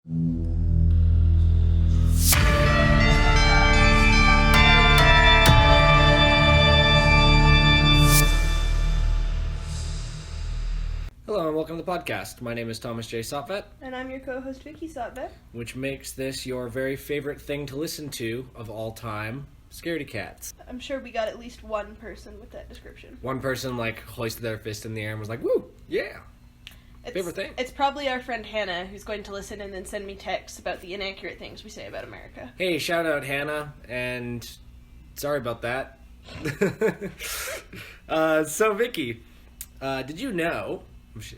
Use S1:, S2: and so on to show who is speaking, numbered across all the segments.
S1: Hello and welcome to the podcast. My name is Thomas J. Sotvet.
S2: And I'm your co-host, Vicki Sotvet.
S1: Which makes this your very favorite thing to listen to of all time, Scaredy Cats.
S2: I'm sure we got at least one person with that description.
S1: One person, hoisted their fist in the air and was like, woo, yeah, favorite thing.
S2: It's probably our friend Hannah, who's going to listen and then send me texts about the inaccurate things we say about America.
S1: Hey, shout out Hannah, and sorry about that. So, Vicki, did you know...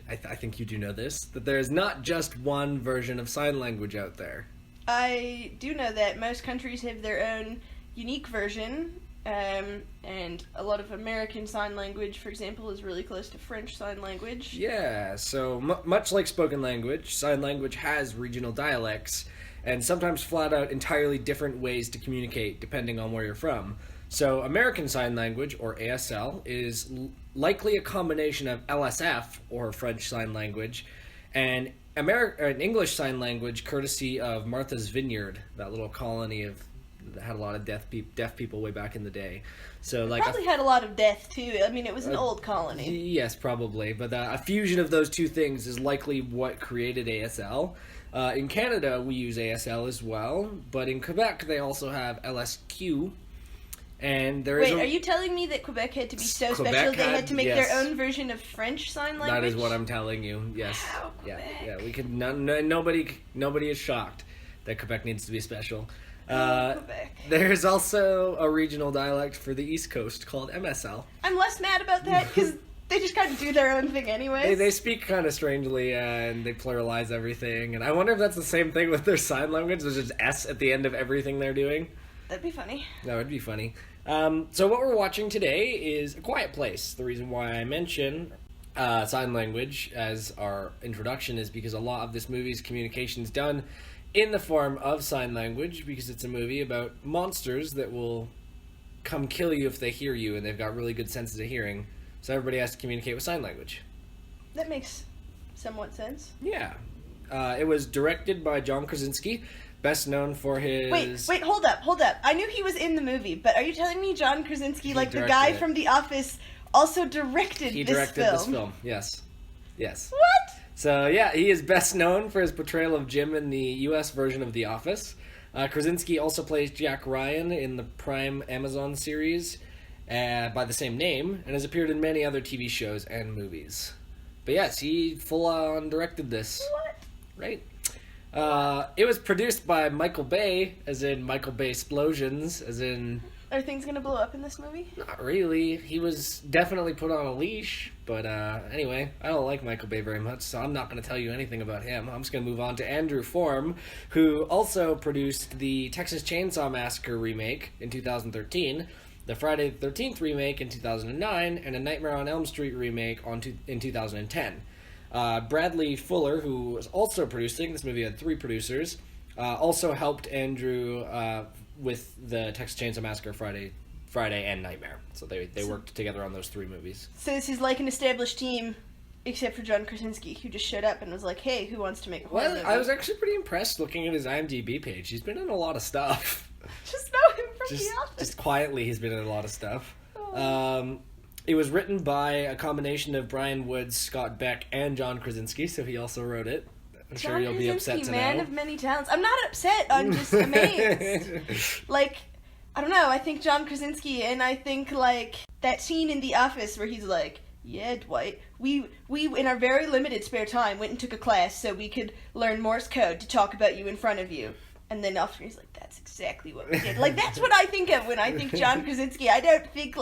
S1: I think you do know this, that there is not just one version of sign language out there.
S2: I do know that most countries have their own unique version, and a lot of American Sign Language, for example, is really close to French Sign Language.
S1: Yeah, so much like spoken language, sign language has regional dialects, and sometimes flat out entirely different ways to communicate depending on where you're from. So American Sign Language, or ASL, is likely a combination of LSF, or French Sign Language, and English Sign Language, courtesy of Martha's Vineyard, that little colony that had a lot of deaf people way back in the day. So
S2: probably had a lot of death too. I mean, it was an old colony.
S1: Yes, probably, but a fusion of those two things is likely what created ASL. In Canada, we use ASL as well, but in Quebec, they also have LSQ. And
S2: Wait, are you telling me that Quebec had to be so special they had to make their own version of French Sign Language?
S1: That is what I'm telling you. Yes.
S2: Wow, Quebec.
S1: Yeah. We could. Nobody is shocked that Quebec needs to be special.
S2: Quebec.
S1: There's also a regional dialect for the East Coast called MSL.
S2: I'm less mad about that because they just kind of do their own thing anyways.
S1: They speak kind of strangely and they pluralize everything. And I wonder if that's the same thing with their sign language. There's just S at the end of everything they're doing.
S2: That'd be funny.
S1: That would be funny. So what we're watching today is A Quiet Place. The reason why I mention sign language as our introduction is because a lot of this movie's communication is done in the form of sign language, because it's a movie about monsters that will come kill you if they hear you, and they've got really good senses of hearing. So everybody has to communicate with sign language.
S2: That makes somewhat sense.
S1: Yeah. It was directed by John Krasinski, best known for his...
S2: Wait, hold up. I knew he was in the movie, but are you telling me John Krasinski, like the guy from The Office, also directed this film?
S1: He directed this film, yes.
S2: What?
S1: So, yeah, he is best known for his portrayal of Jim in the U.S. version of The Office. Krasinski also plays Jack Ryan in the Prime Amazon series by the same name, and has appeared in many other TV shows and movies. But yes, he full-on directed this.
S2: What?
S1: Right? It was produced by Michael Bay, as in Michael Bay Explosions, as in...
S2: Are things gonna blow up in this movie?
S1: Not really. He was definitely put on a leash, but anyway, I don't like Michael Bay very much, so I'm not going to tell you anything about him. I'm just going to move on to Andrew Form, who also produced the Texas Chainsaw Massacre remake in 2013, the Friday the 13th remake in 2009, and a Nightmare on Elm Street remake in 2010. Bradley Fuller, who was also producing, this movie had 3 producers, also helped Andrew with the Texas Chainsaw Massacre Friday and Nightmare. So they worked together on those 3 movies.
S2: So this is like an established team, except for John Krasinski, who just showed up and was like, hey, who wants to make a horror movie?
S1: I was actually pretty impressed looking at his IMDb page. He's been in a lot of stuff.
S2: Just know him from The Office.
S1: Just quietly, he's been in a lot of stuff.
S2: Oh.
S1: It was written by a combination of Brian Woods, Scott Beck, and John Krasinski, so he also wrote it. I'm sure you'll be upset to know.
S2: Man of many talents. I'm not upset. I'm just amazed. I don't know. I think John Krasinski, and I think that scene in The Office where he's like, "Yeah, Dwight, we in our very limited spare time went and took a class so we could learn Morse code to talk about you in front of you." And then after he's like, "That's exactly what we did." That's what I think of when I think John Krasinski. I don't think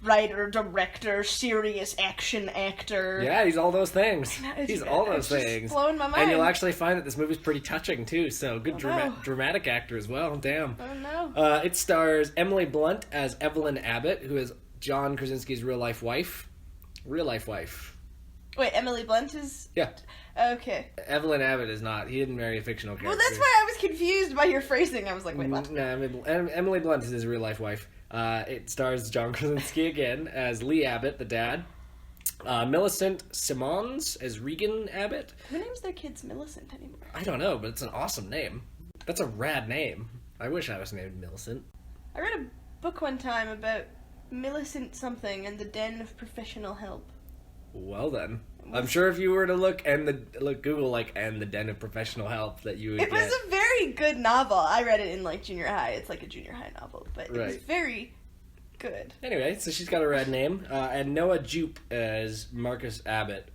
S2: writer, director, serious action actor.
S1: Yeah, he's all those things. He's all those things.
S2: Just blowing my mind.
S1: And you'll actually find that this movie's pretty touching too. So good dramatic actor as well. Damn.
S2: Oh no.
S1: It stars Emily Blunt as Evelyn Abbott, who is John Krasinski's real life wife.
S2: Wait, Emily Blunt is.
S1: Yeah.
S2: Okay.
S1: Evelyn Abbott is not. He didn't marry a fictional character.
S2: Well, that's why I was confused by your phrasing. I was like, wait, what?
S1: No, Emily Blunt is his real life wife. It stars John Krasinski again as Lee Abbott, the dad. Millicent Simmonds as Regan Abbott.
S2: Who names their kids Millicent anymore?
S1: I don't know, but it's an awesome name. That's a rad name. I wish I was named Millicent.
S2: I read a book one time about Millicent something and the Den of Professional Help.
S1: Well then, I'm sure if you were to Google and the Den of Professional Help that you would
S2: It was a very good novel. I read it in like junior high. It's like a junior high novel, but it was very good.
S1: Anyway, so she's got a rad name, and Noah Jupe as Marcus Abbott.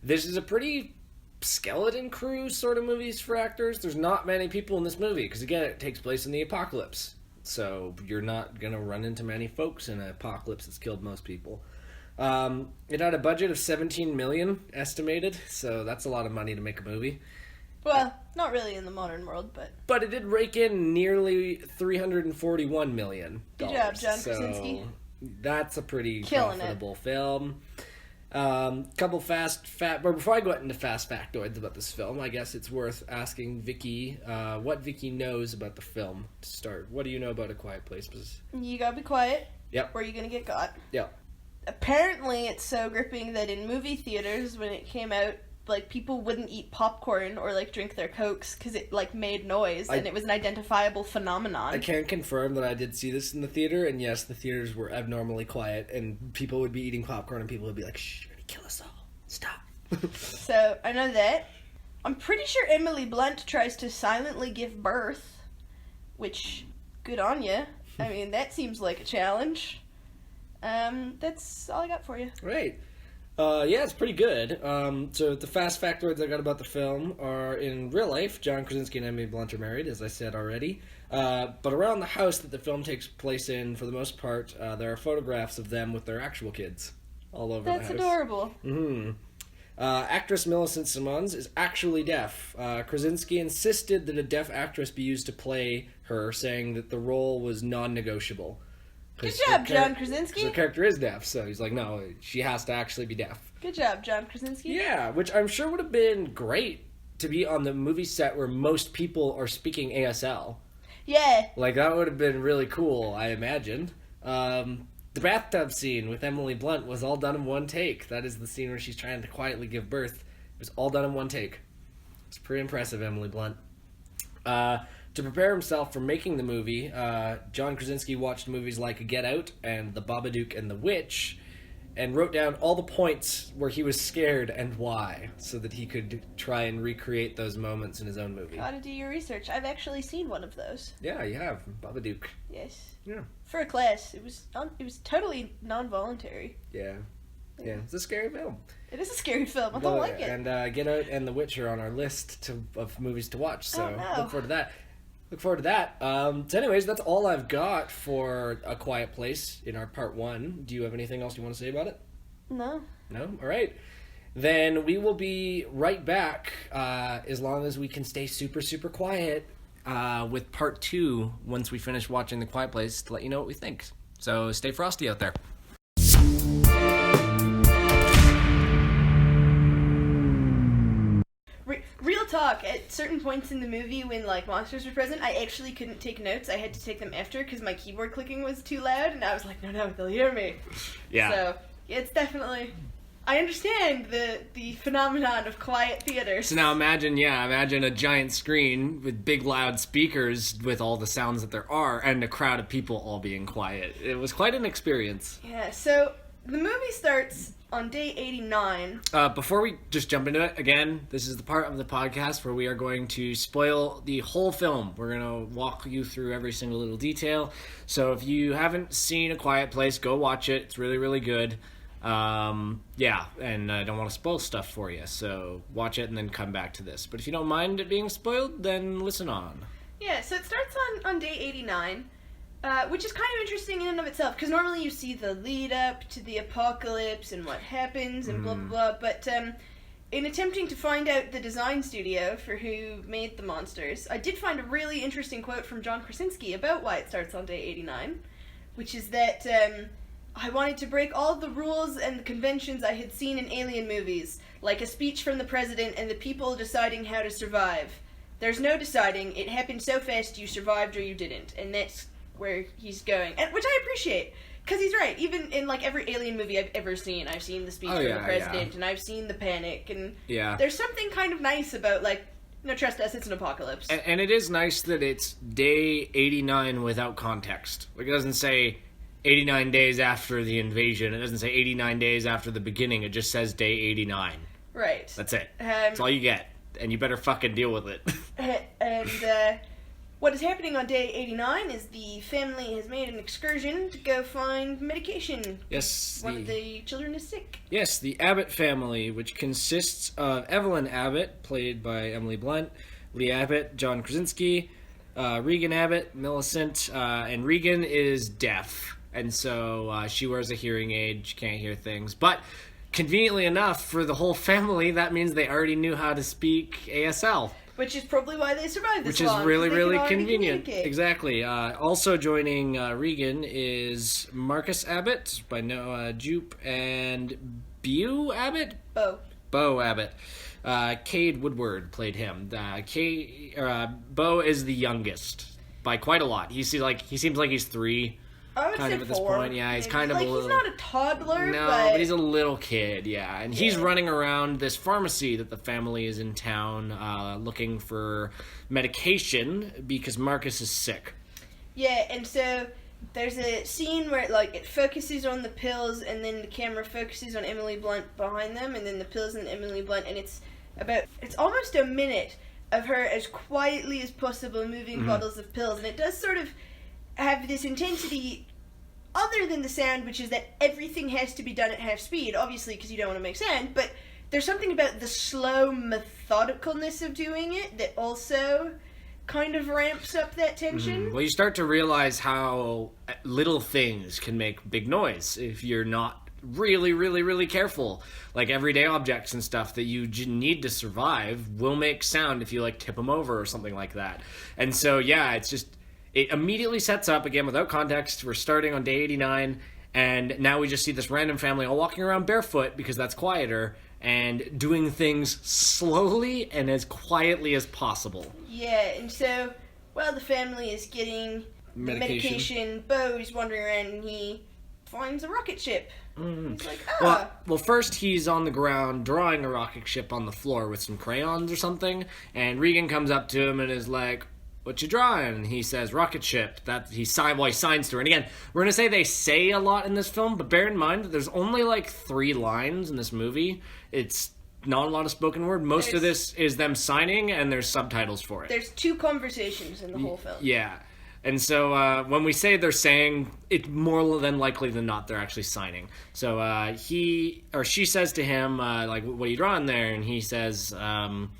S1: This is a pretty skeleton crew sort of movies for actors. There's not many people in this movie because again, it takes place in the apocalypse. So you're not gonna run into many folks in an apocalypse that's killed most people. It had a budget of $17 million estimated, so that's a lot of money to make a movie.
S2: Well, not really in the modern world,
S1: but it did rake in nearly $341 million.
S2: Good job, John Krasinski.
S1: That's a pretty profitable film. Couple but before I go into fast factoids about this film, I guess it's worth asking Vicki what Vicki knows about the film to start. What do you know about A Quiet Place?
S2: You gotta be quiet.
S1: Yep.
S2: Or you're gonna get got.
S1: Yep.
S2: Apparently, it's so gripping that in movie theaters, when it came out, like, people wouldn't eat popcorn or, like, drink their Cokes because it, like, made noise, and it was an identifiable phenomenon.
S1: I can confirm that I did see this in the theater, and yes, the theaters were abnormally quiet, and people would be eating popcorn, and people would be like, shh, you're gonna kill us all. Stop.
S2: So, I know that. I'm pretty sure Emily Blunt tries to silently give birth, which, good on you. I mean, that seems like a challenge. That's all I got for you.
S1: Right. Yeah, it's pretty good. So the fast factoids I got about the film are in real life, John Krasinski and Emily Blunt are married, as I said already. But around the house that the film takes place in, for the most part, there are photographs of them with their actual kids all over the house.
S2: That's adorable.
S1: Mm-hmm. Actress Millicent Simmonds is actually deaf. Krasinski insisted that a deaf actress be used to play her, saying that the role was non-negotiable.
S2: Good job, John Krasinski.
S1: Her character is deaf, so he's like, no, she has to actually be deaf.
S2: Good job, John Krasinski.
S1: Yeah, which I'm sure would have been great to be on the movie set where most people are speaking ASL.
S2: Yeah.
S1: Like, that would have been really cool, I imagine. The bathtub scene with Emily Blunt was all done in one take. That is the scene where she's trying to quietly give birth. It was all done in one take. It's pretty impressive, Emily Blunt. To prepare himself for making the movie, John Krasinski watched movies like Get Out and The Babadook and The Witch, and wrote down all the points where he was scared and why, so that he could try and recreate those moments in his own movie.
S2: Gotta do your research. I've actually seen one of those.
S1: Yeah, you have. Babadook.
S2: Yes.
S1: Yeah.
S2: For a class. It was totally non-voluntary.
S1: Yeah. Yeah, it's a scary film.
S2: It is a scary film. I don't like it.
S1: And Get Out and The Witch are on our list of movies to watch, so look forward to that. So anyways, that's all I've got for A Quiet Place in our part one. Do you have anything else you want to say about it?
S2: No.
S1: No? All right. Then we will be right back, as long as we can stay super, super quiet, with part two once we finish watching The Quiet Place to let you know what we think. So stay frosty out there.
S2: Real talk, at certain points in the movie when, like, monsters were present, I actually couldn't take notes. I had to take them after because my keyboard clicking was too loud, and I was like, no, they'll hear me.
S1: Yeah.
S2: So, it's definitely... I understand the phenomenon of quiet theaters.
S1: So now imagine a giant screen with big loud speakers with all the sounds that there are, and a crowd of people all being quiet. It was quite an experience.
S2: Yeah, so the movie starts on day 89.
S1: Before we just jump into it, again, this is the part of the podcast where we are going to spoil the whole film. We're going to walk you through every single little detail. So if you haven't seen A Quiet Place, go watch it. It's really, really good. Yeah, and I don't want to spoil stuff for you, so watch it and then come back to this. But if you don't mind it being spoiled, then listen on.
S2: Yeah, so it starts on day 89. Which is kind of interesting in and of itself, because normally you see the lead up to the apocalypse and what happens and blah, blah, blah, but in attempting to find out the design studio for who made the monsters, I did find a really interesting quote from John Krasinski about why it starts on day 89, which is that, I wanted to break all the rules and the conventions I had seen in alien movies, like a speech from the president and the people deciding how to survive. There's no deciding, it happened so fast you survived or you didn't, and that's where he's going, and which I appreciate. Because he's right. Even in, like, every Alien movie I've ever seen, I've seen the speech from the president, and I've seen the panic, and there's something kind of nice about, like, no, trust us, it's an apocalypse.
S1: And it is nice that it's day 89 without context. Like, it doesn't say 89 days after the invasion. It doesn't say 89 days after the beginning. It just says day 89.
S2: Right.
S1: That's it. That's all you get. And you better fucking deal with it.
S2: And, what is happening on day 89 is the family has made an excursion to go find medication.
S1: Yes.
S2: One of the children is sick.
S1: Yes, the Abbott family, which consists of Evelyn Abbott, played by Emily Blunt, Lee Abbott, John Krasinski, Regan Abbott, Millicent, and Regan is deaf. And so she wears a hearing aid, she can't hear things. But conveniently enough, for the whole family, that means they already knew how to speak ASL.
S2: Which is probably why they survived this
S1: long. Which is really, really convenient.
S2: Exactly.
S1: Also joining Regan is Marcus Abbott by Noah Jupe and Beau Abbott? Beau Abbott. Cade Woodward played him. Beau is the youngest by quite a lot. He seems like he's 3.
S2: I would
S1: kind
S2: say
S1: of at this
S2: 4.
S1: point. Yeah, he's kind of a little...
S2: He's not a toddler,
S1: No, but he's a little kid, yeah. And he's running around this pharmacy that the family is in town looking for medication because Marcus is sick.
S2: Yeah, and so there's a scene where it focuses on the pills and then the camera focuses on Emily Blunt behind them and then the pills and Emily Blunt, and it's almost a minute of her as quietly as possible moving bottles of pills, and it does sort of have this intensity other than the sound, which is that everything has to be done at half speed, obviously because you don't want to make sound, but there's something about the slow methodicalness of doing it that also kind of ramps up that tension.
S1: Well, you start to realize how little things can make big noise if you're not really, really, really careful. Like everyday objects and stuff that you need to survive will make sound if you tip them over or something like that. And so, yeah, it immediately sets up, again, without context. We're starting on day 89, and now we just see this random family all walking around barefoot because that's quieter, and doing things slowly and as quietly as possible.
S2: Yeah, and so, while the family is getting the medication, Beau's wandering around, and he finds a rocket ship. He's like,
S1: Well, first he's on the ground drawing a rocket ship on the floor with some crayons or something, and Regan comes up to him and is like, "What you drawing?" And he says, "Rocket ship." He signs to her. And again, we're going to say they say a lot in this film, but bear in mind that there's only 3 lines in this movie. It's not a lot of spoken word. Most of this is them signing, and there's subtitles for it.
S2: There's 2 conversations in the whole film.
S1: Yeah. And so when we say they're saying, it's more than likely than not they're actually signing. So he or she says to him, "What are you drawing there?" And he says, I'm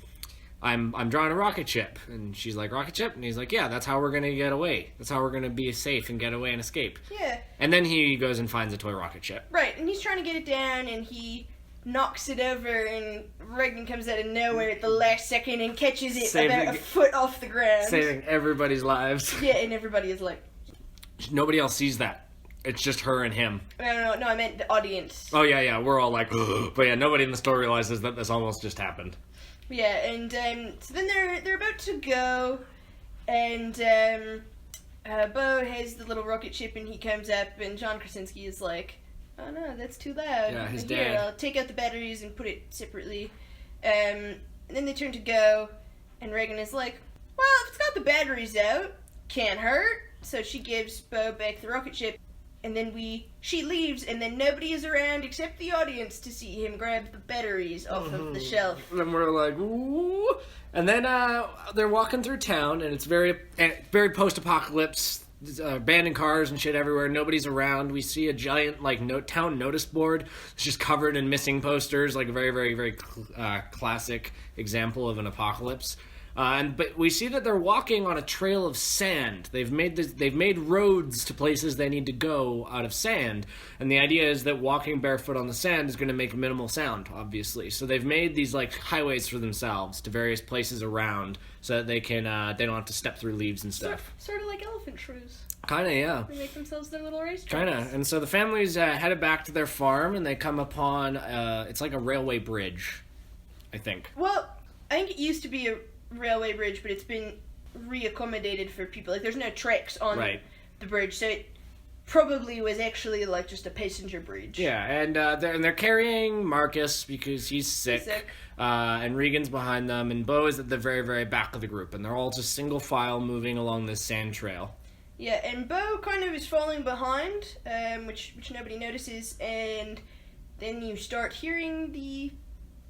S1: drawing a rocket ship." And she's like, "Rocket ship?" And he's like, "Yeah, that's how we're going to get away. That's how we're going to be safe and get away and escape."
S2: Yeah.
S1: And then he goes and finds a toy rocket ship.
S2: Right, and he's trying to get it down, and he knocks it over, and Regan comes out of nowhere at the last second and catches it about a foot off the ground.
S1: Saving everybody's lives.
S2: Yeah, and everybody is like...
S1: Nobody else sees that. It's just her and him.
S2: No, I meant the audience.
S1: Oh, yeah, we're all like, but yeah, nobody in the store realizes that this almost just happened.
S2: Yeah, and so then they're about to go, and Beau has the little rocket ship, and he comes up, and John Krasinski is like, "Oh no, that's too loud.
S1: Yeah, his
S2: Here,
S1: dad.
S2: I'll take out the batteries and put it separately." And then they turn to go, and Regan is like, "Well, if it's got the batteries out, can't hurt." So she gives Beau back the rocket ship, and then she leaves, and then nobody is around except the audience to see him grab the batteries off of the shelf.
S1: And we're like, "Ooh!" And then they're walking through town, and it's very post-apocalypse. Abandoned cars and shit everywhere. Nobody's around. We see a giant town notice board. It's just covered in missing posters, a very, very, very classic example of an apocalypse. But we see that they're walking on a trail of sand. They've made roads to places they need to go out of sand, and the idea is that walking barefoot on the sand is going to make minimal sound, obviously. So they've made these highways for themselves to various places around, so that they don't have to step through leaves and stuff.
S2: Sort of like elephant shrews.
S1: Kinda, yeah.
S2: They make themselves their little racetracks.
S1: Kinda. And so the family's headed back to their farm, and they come upon it's like a railway bridge, I think.
S2: Well, I think it used to be a railway bridge, but it's been reaccommodated for people. There's no tracks on it. the bridge, so it probably was actually like just a passenger bridge.
S1: Yeah, and they're carrying Marcus because he's sick. And Regan's behind them, and Bo is at the very, very back of the group, and they're all just single file moving along this sand trail.
S2: Yeah, and Bo kind of is falling behind, which nobody notices, and then you start hearing the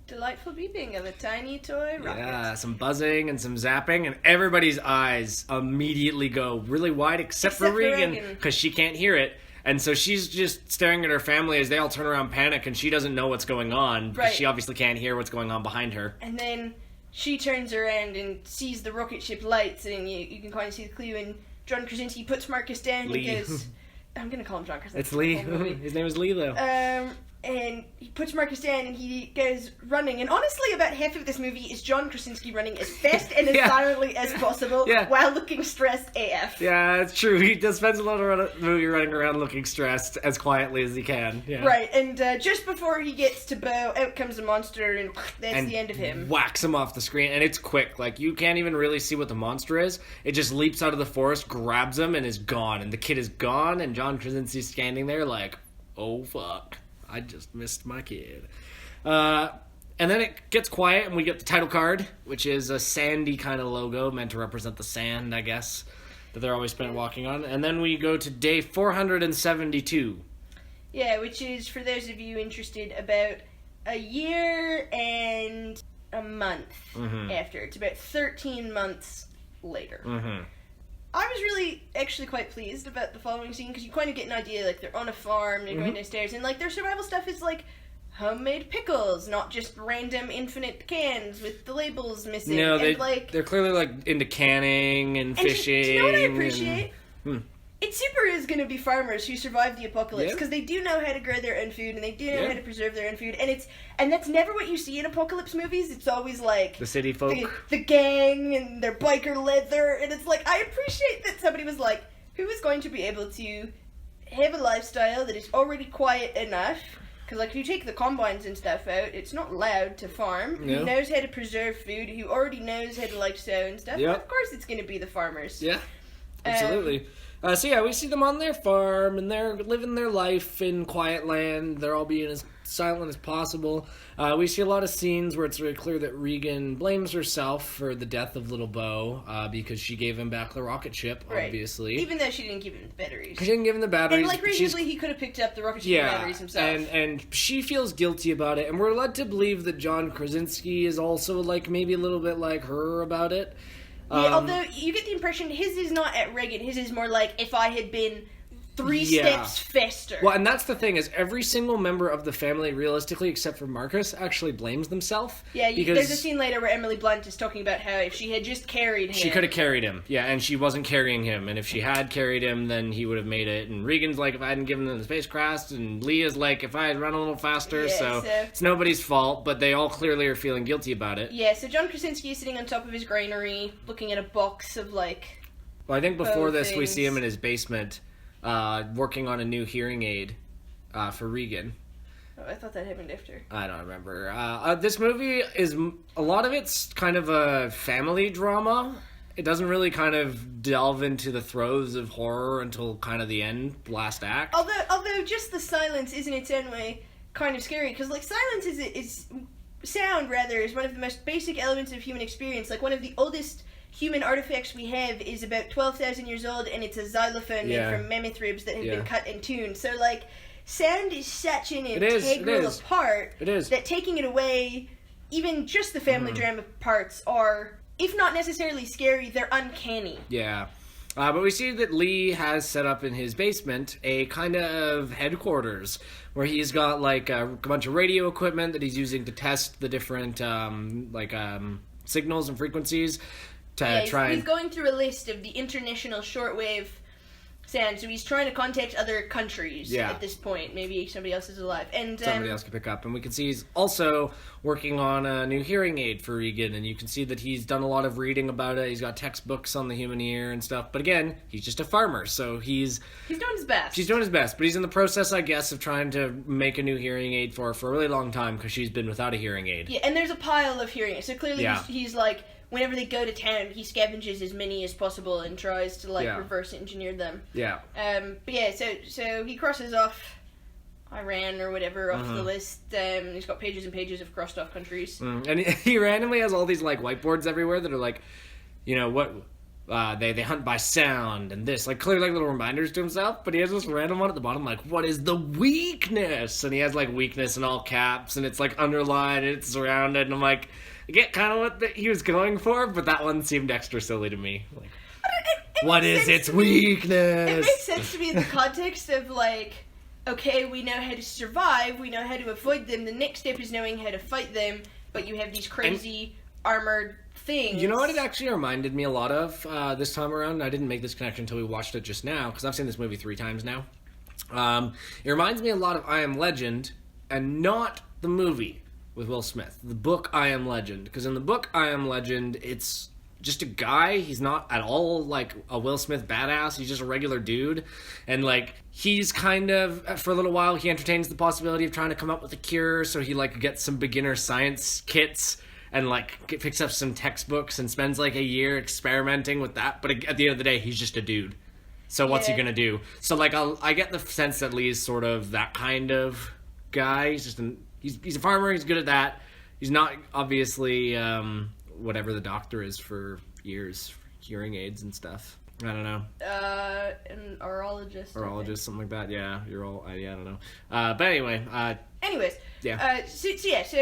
S2: delightful beeping of a tiny toy rocket.
S1: Yeah, some buzzing and some zapping, and everybody's eyes immediately go really wide, except for Regan, because she can't hear it. And so she's just staring at her family as they all turn around, panic, and she doesn't know what's going on, because she obviously can't hear what's going on behind her.
S2: And then she turns around and sees the rocket ship lights, and you can kind of see the clue, and John Krasinski puts Marcus down
S1: Lee.
S2: and goes... I'm going to call him John Krasinski.
S1: It's Lee. His name is Lee, though.
S2: And he puts Marcus down and he goes running. And honestly, about half of this movie is John Krasinski running as fast and as silently as possible while looking stressed AF.
S1: Yeah, it's true. He just spends a lot of the movie running around looking stressed as quietly as he can. Yeah.
S2: Right, and just before he gets to Bo, out comes a monster and that's the end of him.
S1: Whacks him off the screen, and it's quick. Like, you can't even really see what the monster is. It just leaps out of the forest, grabs him, and is gone. And the kid is gone, and John Krasinski's standing there like, oh fuck. I just missed my kid. And then it gets quiet and we get the title card, which is a sandy kind of logo meant to represent the sand, I guess, that they're always spent walking on. And then we go to day 472.
S2: Yeah, which is, for those of you interested, about a year and a month after. It's about 13 months later.
S1: Mm-hmm.
S2: I was really actually quite pleased about the following scene because you kind of get an idea, like, they're on a farm, they're going downstairs, and, like, their survival stuff is, like, homemade pickles, not just random infinite cans with the labels missing.
S1: No,
S2: and,
S1: they're clearly, like, into canning and fishing.
S2: Do you know what I appreciate? It super is going to be farmers who survive the apocalypse because they do know how to grow their own food and they do know how to preserve their own food, and that's never what you see in apocalypse movies. It's always like
S1: the city folk,
S2: the gang and their biker leather, and it's like I appreciate that somebody was like, who is going to be able to have a lifestyle that is already quiet enough. Because, like, if you take the combines and stuff out, it's not allowed to farm.
S1: No.
S2: Who knows how to preserve food, who already knows how to, like, sow and stuff.
S1: Yep.
S2: Of course it's going to be the farmers.
S1: Yeah, absolutely. So yeah, we see them on their farm, and they're living their life in quiet land. They're all being as silent as possible. We see a lot of scenes where it's very clear that Regan blames herself for the death of little Bo, because she gave him back the rocket ship, obviously.
S2: Even though she didn't give him the batteries.
S1: She didn't give him the batteries.
S2: And, like, reasonably, he could have picked up the rocket ship batteries himself.
S1: And she feels guilty about it, and we're led to believe that John Krasinski is also, like, maybe a little bit like her about it.
S2: Yeah, although you get the impression his is not at Reagan. His is more like if I had been 3 steps faster.
S1: Well, and that's the thing, is every single member of the family, realistically, except for Marcus, actually blames themselves.
S2: Yeah, there's a scene later where Emily Blunt is talking about how if she had just carried him...
S1: She could have carried him, yeah, and she wasn't carrying him, and if she had carried him, then he would have made it, and Regan's like, if I hadn't given them the spacecraft, and Leah's like, if I had run a little faster, so it's nobody's fault, but they all clearly are feeling guilty about it.
S2: Yeah, so John Krasinski is sitting on top of his granary, looking at a box of, like...
S1: Well, I think before this, we see him in his basement... working on a new hearing aid for Regan.
S2: Oh, I thought that happened after.
S1: I don't remember. This movie is... A lot of it's kind of a family drama. It doesn't really kind of delve into the throes of horror until kind of the end, last act.
S2: Although just the silence is in its own way kind of scary, because, like, silence is sound, rather, is one of the most basic elements of human experience. Like, one of the oldest... human artifacts we have is about 12,000 years old, and it's a xylophone made from mammoth ribs that have been cut and tuned. So, like, sound is such an integral part that taking it away, even just the family drama parts are, if not necessarily scary, they're uncanny.
S1: Yeah. But we see that Lee has set up in his basement a kind of headquarters where he's got, like, a bunch of radio equipment that he's using to test the different, signals and frequencies. He's going through a list of the international shortwave sound, so he's trying to contact other countries at this point. Maybe somebody else is alive. And somebody else can pick up. And we can see he's also working on a new hearing aid for Regan, and you can see that he's done a lot of reading about it. He's got textbooks on the human ear and stuff. But again, he's just a farmer, so he's doing his best. He's doing his best, but he's in the process, I guess, of trying to make a new hearing aid for her for a really long time, because she's been without a hearing aid.
S2: Yeah, and there's a pile of hearing aids. So clearly he's like... whenever they go to town, he scavenges as many as possible and tries to, like,
S1: Yeah.
S2: reverse engineer them.
S1: Yeah.
S2: But yeah, so he crosses off Iran or whatever off the list. He's got pages and pages of crossed off countries.
S1: And he randomly has all these, like, whiteboards everywhere that are like, you know, what... they hunt by sound and this, like, clearly like little reminders to himself, but he has this random one at the bottom, like, what is the weakness? And he has, like, weakness in all caps, and it's, like, underlined, and it's surrounded, and I'm like, I get kind of what he was going for, but that one seemed extra silly to me. Like, what is its weakness?
S2: It makes sense to me in the context of, like, okay, we know how to survive, we know how to avoid them, the next step is knowing how to fight them, but you have these crazy armored things.
S1: You know what it actually reminded me a lot of this time around? I didn't make this connection until we watched it just now, because I've seen this movie 3 times now. It reminds me a lot of I Am Legend, and not the movie with Will Smith. The book I Am Legend. Because in the book I Am Legend, it's just a guy. He's not at all like a Will Smith badass. He's just a regular dude. And like, he's kind of, for a little while, he entertains the possibility of trying to come up with a cure, so he like gets some beginner science kits and like picks up some textbooks and spends like a year experimenting with that. But at the end of the day, he's just a dude. So what's he gonna do? So like, I get the sense that Lee's sort of that kind of guy. He's just he's a farmer. He's good at that. He's not obviously whatever the doctor is for ears, hearing aids and stuff. I don't know.
S2: An orologist.
S1: Orologist, something like that. Yeah, I don't know. But anyway.
S2: Anyways.
S1: Yeah.
S2: So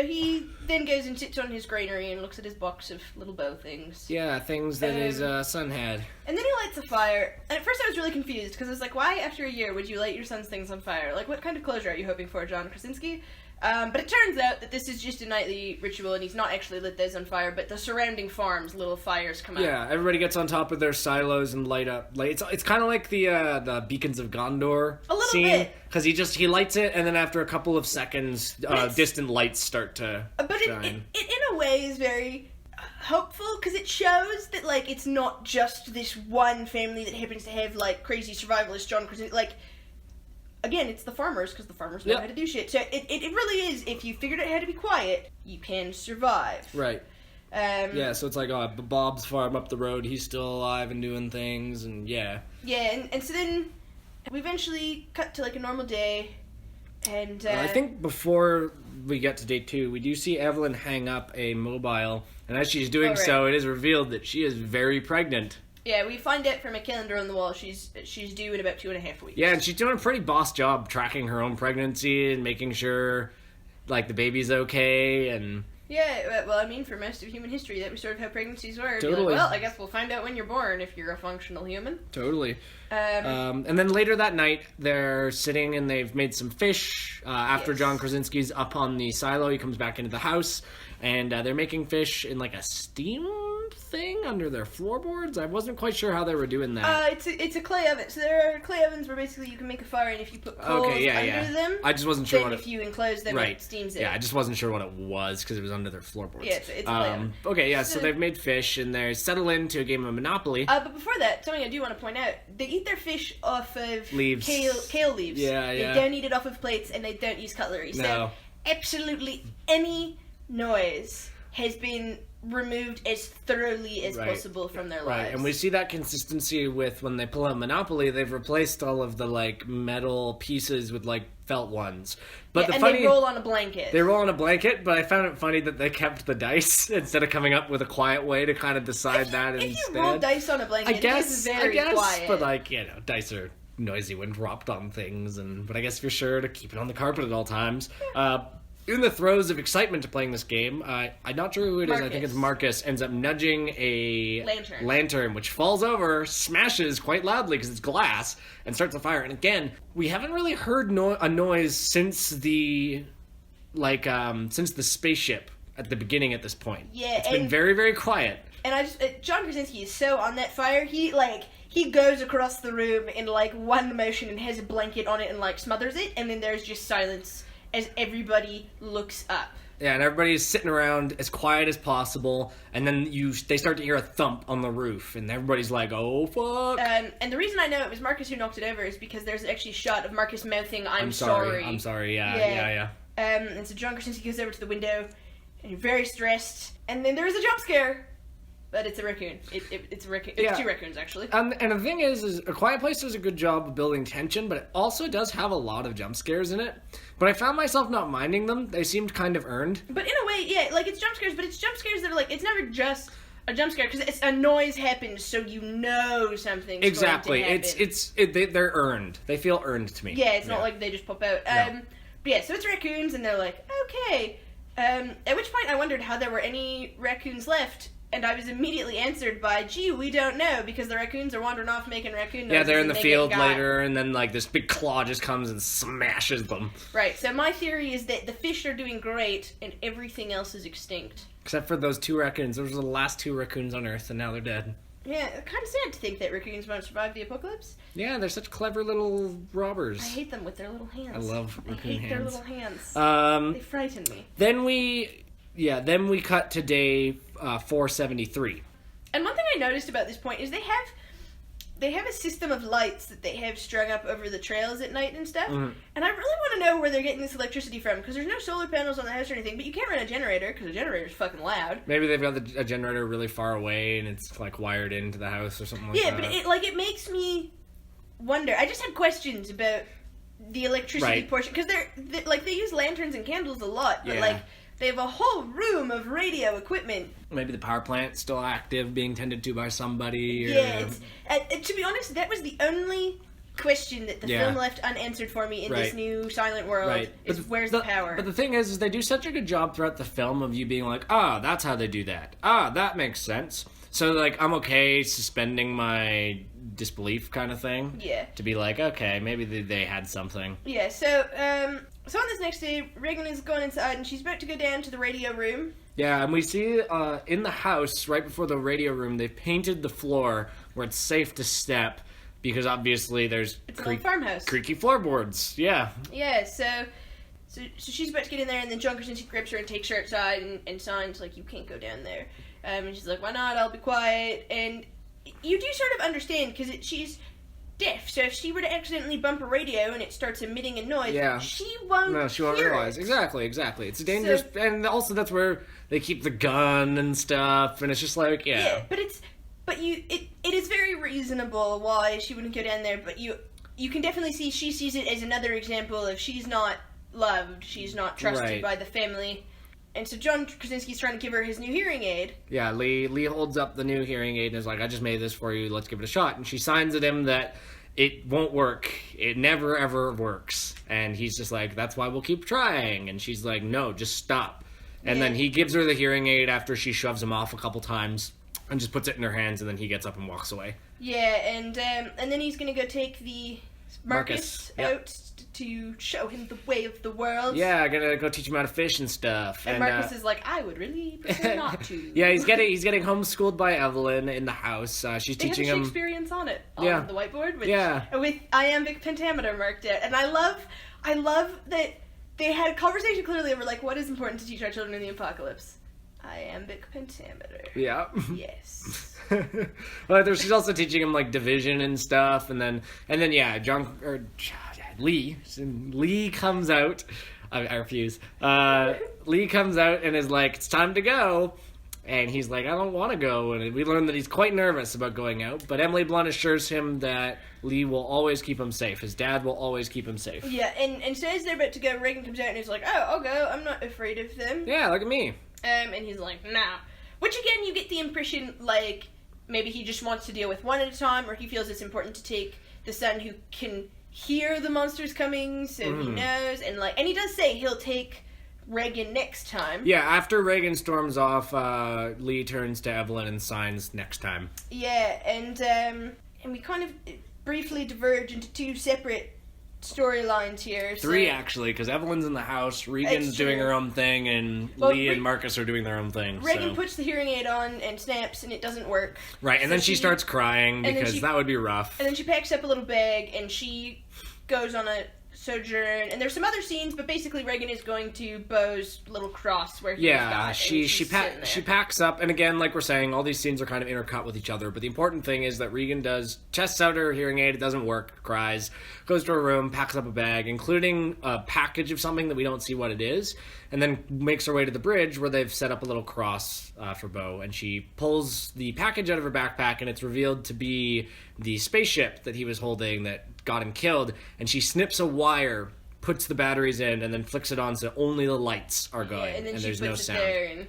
S2: he then goes and sits on his granary and looks at his box of little bow things.
S1: Yeah, things that his son had.
S2: And then he lights a fire. And at first I was really confused, because I was like, why after a year would you light your son's things on fire? Like, what kind of closure are you hoping for, John Krasinski? But it turns out that this is just a nightly ritual, and he's not actually lit those on fire, but the surrounding farms, little fires come out.
S1: Yeah, everybody gets on top of their silos and light up. Like, it's kind of like the Beacons of Gondor
S2: a little
S1: scene.
S2: Bit.
S1: Because he lights it, and then after a couple of seconds, distant lights start to shine.
S2: It in a way is very hopeful, because it shows that, like, it's not just this one family that happens to have, like, crazy survivalist John Krasinski. Like, again, it's the farmers, because the farmers know how to do shit. So it really is, if you figured out how to be quiet, you can survive.
S1: Right. Yeah, so it's like, Bob's farm up the road, he's still alive and doing things, and yeah.
S2: Yeah, and so then we eventually cut to, like, a normal day, and
S1: I think before we get to day 2, we do see Evelyn hang up a mobile, and as she's doing so, it is revealed that she is very pregnant.
S2: Yeah, we find out from a calendar on the wall she's due in about 2.5 weeks.
S1: Yeah, and she's doing a pretty boss job tracking her own pregnancy and making sure, like, the baby's okay, and...
S2: Yeah, well, I mean, for most of human history, that was sort of how pregnancies were.
S1: Totally.
S2: Like, well, I guess we'll find out when you're born if you're a functional human.
S1: Totally. And then later that night, they're sitting and they've made some fish. After John Krasinski's up on the silo, he comes back into the house, and they're making fish in, like, a steam thing under their floorboards. I wasn't quite sure how they were doing that.
S2: It's a clay oven. So there are clay ovens where basically you can make a fire, and if you put coals under them,
S1: I just wasn't sure
S2: then if you enclose them, it steams it.
S1: Yeah, I just wasn't sure what it was because it was under their floorboards.
S2: Yeah, it's a clay oven.
S1: Okay, yeah, so they've made fish and they settle into a game of Monopoly.
S2: But before that, something I do want to point out, they eat their fish off of
S1: leaves.
S2: Kale leaves.
S1: Yeah.
S2: They don't eat it off of plates, and they don't use cutlery.
S1: No.
S2: So absolutely any noise has been removed as thoroughly as possible from their lives.
S1: Right, and we see that consistency with when they pull out Monopoly, they've replaced all of the, like, metal pieces with, like, felt ones. But
S2: they roll on a blanket.
S1: They roll on a blanket, but I found it funny that they kept the dice instead of coming up with a quiet way to kind of decide that instead.
S2: If you roll dice on a blanket, it's very quiet.
S1: But, like, you know, dice are noisy when dropped on things, but I guess for sure to keep it on the carpet at all times. In the throes of excitement to playing this game, I'm not sure who it is. I think it's Marcus, ends up nudging a lantern, which falls over, smashes quite loudly because it's glass, and starts a fire. And again, we haven't really heard a noise since the spaceship at the beginning at this point.
S2: Yeah,
S1: it's been very, very quiet.
S2: And John Krasinski is so on that fire. He goes across the room in, like, one motion and has a blanket on it and, like, smothers it, and then there's just silence as everybody looks up.
S1: Yeah, and everybody's sitting around as quiet as possible, and then they start to hear a thump on the roof, and everybody's like, oh, fuck.
S2: And the reason I know it was Marcus who knocked it over is because there's actually a shot of Marcus mouthing, I'm sorry.
S1: I'm sorry, yeah.
S2: And so John Krasinski goes over to the window, and he's very stressed, and then there's a jump scare. but it's a raccoon. It's a raccoon. It's 2 raccoons, actually.
S1: And the thing is A Quiet Place does a good job of building tension, but it also does have a lot of jump scares in it. But I found myself not minding them. They seemed kind of earned.
S2: But in a way, yeah, like, it's jump scares, but it's jump scares that are, like, it's never just a jump scare, because it's a noise happens, so you know something's
S1: exactly.
S2: going to happen.
S1: They're earned. They feel earned to me.
S2: Yeah, it's not like they just pop out.
S1: No.
S2: But yeah, so it's raccoons, and they're like, okay. At which point I wondered how there were any raccoons left, and I was immediately answered by, gee, we don't know, because the raccoons are wandering off making raccoon noises.
S1: Yeah, they're in the
S2: and
S1: field later, and then, like, this big claw just comes and smashes them.
S2: Right, so my theory is that the fish are doing great, and everything else is extinct.
S1: Except for those 2 raccoons. Those were the last 2 raccoons on Earth, and now they're dead.
S2: Yeah, it's kind of sad to think that raccoons won't survive the apocalypse.
S1: Yeah, they're such clever little robbers.
S2: I hate them with their little hands.
S1: I love raccoon hands.
S2: I hate their little hands. They frighten me.
S1: Then we cut to day 473.
S2: And one thing I noticed about this point is they have a system of lights that they have strung up over the trails at night and stuff.
S1: Mm-hmm.
S2: And I really want to know where they're getting this electricity from, because there's no solar panels on the house or anything, but you can't run a generator, because a generator's fucking loud.
S1: Maybe they've got a generator really far away, and it's, like, wired into the house or something like that.
S2: Yeah, but it makes me wonder. I just had questions about the electricity portion, because they use lanterns and candles a lot, but, like, they have a whole room of radio equipment.
S1: Maybe the power plant's still active, being tended to by somebody. Or...
S2: Yeah, to be honest, that was the only question that the film left unanswered for me in this new silent world, is where's the power?
S1: But the thing is they do such a good job throughout the film of you being like, that's how they do that. That makes sense. So, like, I'm okay suspending my disbelief kind of thing.
S2: Yeah.
S1: To be like, okay, maybe they had something.
S2: Yeah, so on this next day, Reagan is going inside, and she's about to go down to the radio room.
S1: Yeah, and we see in the house, right before the radio room, they've painted the floor where it's safe to step, because obviously there's
S2: it's an old farmhouse.
S1: Creaky floorboards. Yeah.
S2: Yeah, so she's about to get in there, and then John Krasinski grips her and takes her outside and signs, like, you can't go down there. And she's like, why not? I'll be quiet. And you do sort of understand, because she's deaf, so if she were to accidentally bump a radio and it starts emitting a noise, she won't
S1: realize.
S2: It.
S1: Exactly. It's dangerous, and also that's where they keep the gun and stuff, and it's just like,
S2: yeah, but it is very reasonable why she wouldn't go down there, but you can definitely see she sees it as another example of she's not loved, she's not trusted by the family. And so John Krasinski's trying to give her his new hearing aid. Yeah,
S1: Lee holds up the new hearing aid and is like, I just made this for you, let's give it a shot. And she signs at him that it won't work. It never, ever works. And he's just like, that's why we'll keep trying. And she's like, no, just stop. And then he gives her the hearing aid after she shoves him off a couple times and just puts it in her hands, and then he gets up and walks away.
S2: Yeah, and then he's going to go take the Marcus out to show him the way of the world.
S1: Yeah, I'm gonna go teach him how to fish and stuff.
S2: And Marcus is like, I would really prefer not to.
S1: Yeah, he's getting homeschooled by Evelyn in the house. She's teaching him
S2: Shakespearean sonnet on the whiteboard with
S1: with
S2: iambic pentameter marked out. And I love that they had a conversation clearly over, like, what is important to teach our children in the apocalypse? Iambic pentameter.
S1: Yeah.
S2: Yes.
S1: But she's also teaching him, like, division and stuff, and then Lee comes out. I refuse. Lee comes out and is like, it's time to go. And he's like, I don't want to go. And we learn that he's quite nervous about going out. But Emily Blunt assures him that Lee will always keep him safe. His dad will always keep him safe.
S2: Yeah, and so as they're about to go, Reagan comes out and he's like, oh, I'll go. I'm not afraid of them.
S1: Yeah, look at me.
S2: And he's like, nah. Which, again, you get the impression, like, maybe he just wants to deal with one at a time, or he feels it's important to take the son who can hear the monsters coming, so he knows. And he does say he'll take Reagan next time.
S1: Yeah, after Reagan storms off, Lee turns to Evelyn and signs next time.
S2: Yeah, and we kind of briefly diverge into 2 separate storylines here.
S1: 3, actually, because Evelyn's in the house, Regan's doing her own thing, and Lee and Marcus are doing their own thing.
S2: Reagan puts the hearing aid on and snaps, and it doesn't work.
S1: Right, and then she starts crying because that would be rough.
S2: And then she packs up a little bag, and she goes on a sojourn, and there's some other scenes, but basically Regan is going to Beau's little cross where he was
S1: she packs up, and again, like we're saying, all these scenes are kind of intercut with each other, but the important thing is that Regan tests out her hearing aid, it doesn't work, cries, goes to her room, packs up a bag, including a package of something that we don't see what it is, and then makes her way to the bridge where they've set up a little cross for Beau, and she pulls the package out of her backpack, and it's revealed to be the spaceship that he was holding that got him killed, and she snips a wire, puts the batteries in, and then flicks it on so only the lights are going,
S2: and then
S1: there's no sound.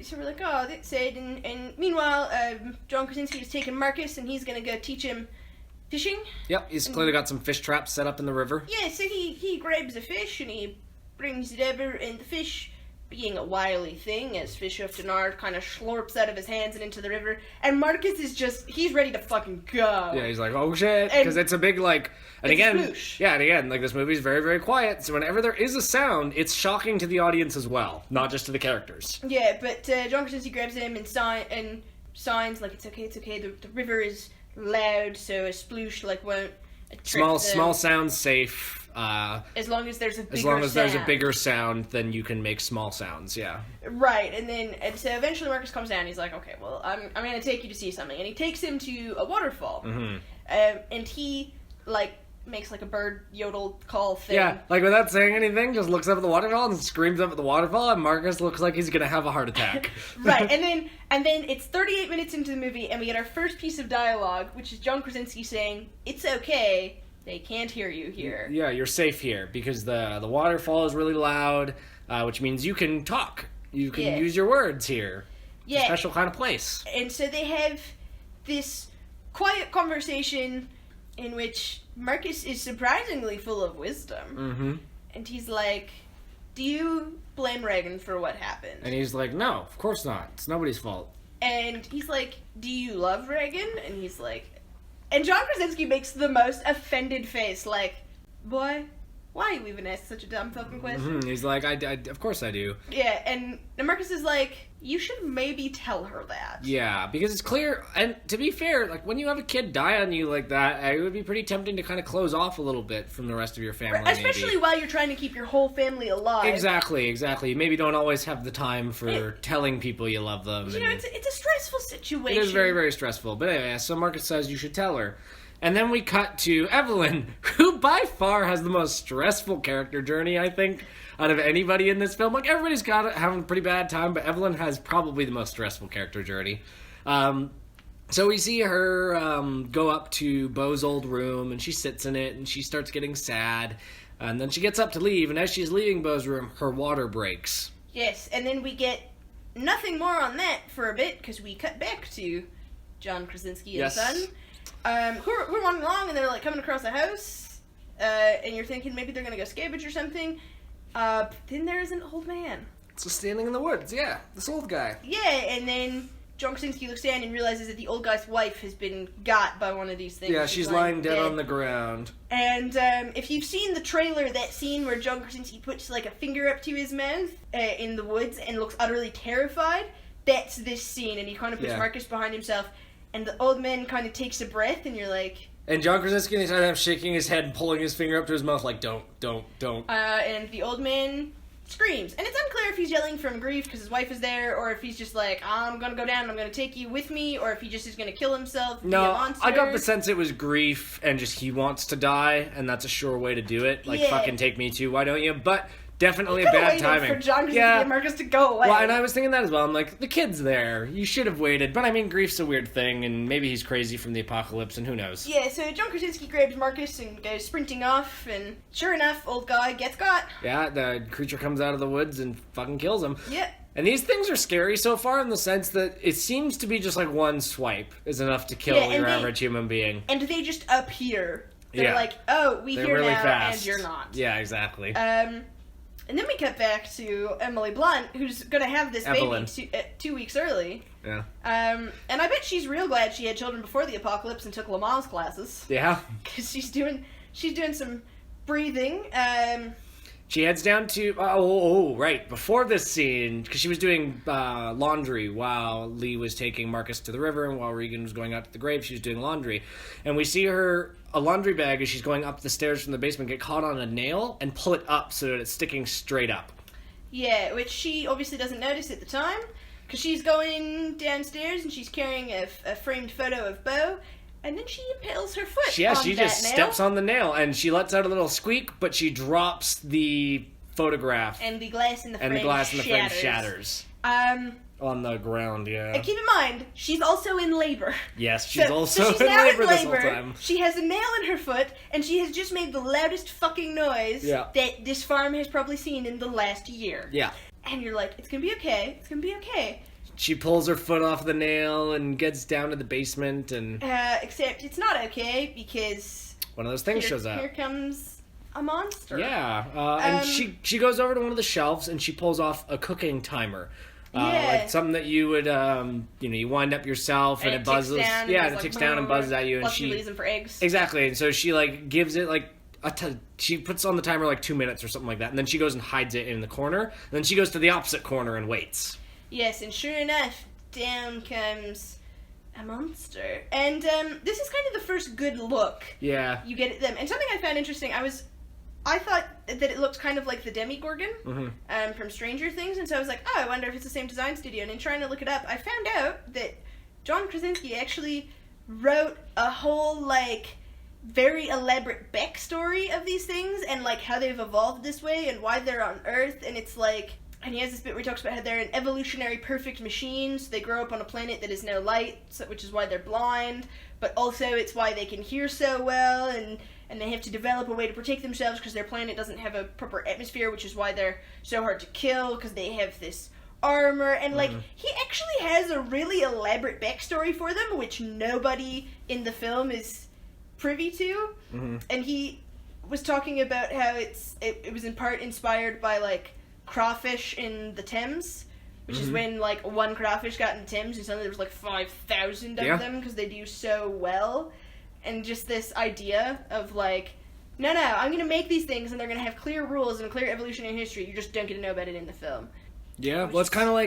S2: So we're like, oh, that's it. And meanwhile, John Krasinski has taken Marcus, and he's gonna go teach him fishing.
S1: Yep, he's clearly got some fish traps set up in the river.
S2: Yeah, so he grabs a fish and he brings it over, and the fish, being a wily thing, as fish often are, kind of slurps out of his hands and into the river. And Marcus is he's ready to fucking go.
S1: Yeah, he's like, oh shit, because it's a big, like, and again, like, this movie's very, very quiet, so whenever there is a sound, it's shocking to the audience as well, not just to the characters.
S2: Yeah, but John Krasinski grabs him and signs, like, it's okay, the river is loud, so a sploosh, like, won't attract
S1: small sounds safe.
S2: As long as there's a
S1: bigger sound, then you can make small sounds, yeah.
S2: Right, and so eventually Marcus comes down and he's like, okay, well, I'm going to take you to see something. And he takes him to a waterfall.
S1: Mm-hmm.
S2: And he, like, makes, like, a bird yodel call thing.
S1: Yeah, like, without saying anything, just looks up at the waterfall and screams up at the waterfall, and Marcus looks like he's going to have a heart attack.
S2: Right, and then it's 38 minutes into the movie, and we get our first piece of dialogue, which is John Krasinski saying, it's okay, they can't hear you here.
S1: Yeah, you're safe here, because the waterfall is really loud, which means you can talk. You can use your words here. Yeah. It's a special kind of place.
S2: And so they have this quiet conversation in which Marcus is surprisingly full of wisdom.
S1: Mm-hmm.
S2: And he's like, do you blame Regan for what happened?
S1: And he's like, no, of course not. It's nobody's fault.
S2: And he's like, do you love Regan? And he's like... And John Krasinski makes the most offended face, like, boy, why you even ask such a dumb fucking question?
S1: Mm-hmm. He's like, I of course I do.
S2: Yeah, and Marcus is like, you should maybe tell her that.
S1: Yeah, because it's clear, and to be fair, like, when you have a kid die on you like that, it would be pretty tempting to kind of close off a little bit from the rest of your family,
S2: especially while you're trying to keep your whole family alive.
S1: Exactly. You maybe don't always have the time for telling people you love them.
S2: You know, it's a stressful situation.
S1: It is very, very stressful. But anyway, so Marcus says you should tell her. And then we cut to Evelyn, who by far has the most stressful character journey, I think, out of anybody in this film. Like, everybody's having a pretty bad time, but Evelyn has probably the most stressful character journey. So we see her go up to Beau's old room, and she sits in it, and she starts getting sad. And then she gets up to leave, and as she's leaving Beau's room, her water breaks.
S2: Yes, and then we get nothing more on that for a bit, because we cut back to John Krasinski and son. Who are wandering along, and they're, like, coming across a house, and you're thinking maybe they're gonna go scavenge or something. Then there's an old man.
S1: Just standing in the woods, yeah. This old guy.
S2: Yeah, and then John Krasinski looks down and realizes that the old guy's wife has been got by one of these things.
S1: Yeah, she's lying dead on the ground.
S2: And if you've seen the trailer, that scene where John Krasinski puts, like, a finger up to his mouth in the woods and looks utterly terrified, that's this scene, and he kind of puts Marcus behind himself. And the old man kind of takes a breath, and you're like...
S1: And John Krasinski is kind of shaking his head and pulling his finger up to his mouth like, don't.
S2: And the old man screams. And it's unclear if he's yelling from grief because his wife is there, or if he's just like, I'm going to go down, I'm going to take you with me, or if he just is going to kill himself, be a monster.
S1: I got the sense it was grief and just he wants to die, and that's a sure way to do it. Like, fucking take me too, why don't you? But... Definitely a bad timing.
S2: For John Krasinski and Marcus to go away.
S1: Well, and I was thinking that as well. I'm like, the kid's there. You should have waited. But I mean, grief's a weird thing, and maybe he's crazy from the apocalypse, and who knows?
S2: Yeah, so John Krasinski grabs Marcus and goes sprinting off, and sure enough, old guy gets got.
S1: Yeah, the creature comes out of the woods and fucking kills him.
S2: Yeah. And
S1: these things are scary so far in the sense that it seems to be just like one swipe is enough to kill your average human being.
S2: And they just appear. They're like, oh, they're here really now, fast. And you're not.
S1: Yeah, exactly.
S2: And then we cut back to Emily Blunt, who's going to have this baby 2 weeks early.
S1: Yeah.
S2: And I bet she's real glad she had children before the apocalypse and took Lamaze classes.
S1: Yeah.
S2: Because she's doing some breathing.
S1: She heads down to... right. Before this scene, because she was doing laundry while Lee was taking Marcus to the river, and while Regan was going out to the grave, she was doing laundry. And we see her, a laundry bag, as she's going up the stairs from the basement, get caught on a nail and pull it up so that it's sticking straight up.
S2: Yeah, which she obviously doesn't notice at the time, because she's going downstairs and she's carrying a framed photo of Beau, and then she impales her foot on
S1: she
S2: that
S1: just
S2: nail.
S1: steps on the nail, and she lets out a little squeak, but she drops the photograph.
S2: And the glass in the frame
S1: shatters. On the ground, yeah.
S2: And keep in mind, she's also in labor.
S1: Yes, she's also
S2: she's
S1: in
S2: now
S1: labor
S2: in
S1: this whole time.
S2: She has a nail in her foot, and she has just made the loudest fucking noise that this farm has probably seen in the last year.
S1: Yeah.
S2: And you're like, it's gonna be okay. It's gonna be okay.
S1: She pulls her foot off the nail and gets down to the basement and...
S2: except it's not okay because...
S1: one of those things shows up.
S2: Here comes a monster.
S1: Yeah. And she goes over to one of the shelves and she pulls off a cooking timer. Like something that you would, you wind up yourself and it buzzes.
S2: Down,
S1: and it ticks down and buzzes at you. And
S2: she leaves them for eggs.
S1: Exactly. And so she, gives it, she puts on the timer, 2 minutes or something like that. And then she goes and hides it in the corner. And then she goes to the opposite corner and waits. Yes,
S2: and sure enough, down comes a monster. And this is kind of the first good look
S1: you
S2: get at them. And something I found interesting, I thought that it looked kind of like the Demogorgon from Stranger Things, and so I was like, I wonder if it's the same design studio. And in trying to look it up, I found out that John Krasinski actually wrote a whole, very elaborate backstory of these things, and, how they've evolved this way, and why they're on Earth, and it's and he has this bit where he talks about how they're an evolutionary perfect machine, so they grow up on a planet that is no light, which is why they're blind, but also it's why they can hear so well, and they have to develop a way to protect themselves because their planet doesn't have a proper atmosphere, which is why they're so hard to kill, because they have this armor, and, he actually has a really elaborate backstory for them, which nobody in the film is privy to, and he was talking about how it was in part inspired by, crawfish in the Thames, which is when, one crawfish got in the Thames, and suddenly there was, 5,000 of them, because they do so well. And just this idea of, no, I'm going to make these things, and they're going to have clear rules and a clear evolutionary history. You just don't get to know about it in the film.
S1: Yeah, well, it's kind of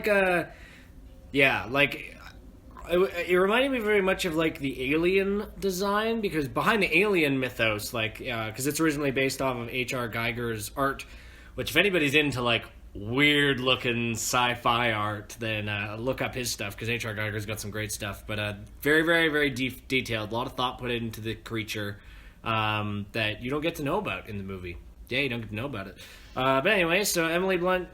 S1: it reminded me very much of, the Alien design, because behind the Alien mythos, because it's originally based off of H.R. Geiger's art, which if anybody's into, weird-looking sci-fi art, then look up his stuff, because H.R. Geiger's got some great stuff. But very, very, very detailed. A lot of thought put into the creature that you don't get to know about in the movie. Yeah, you don't get to know about it. But anyway, so Evelyn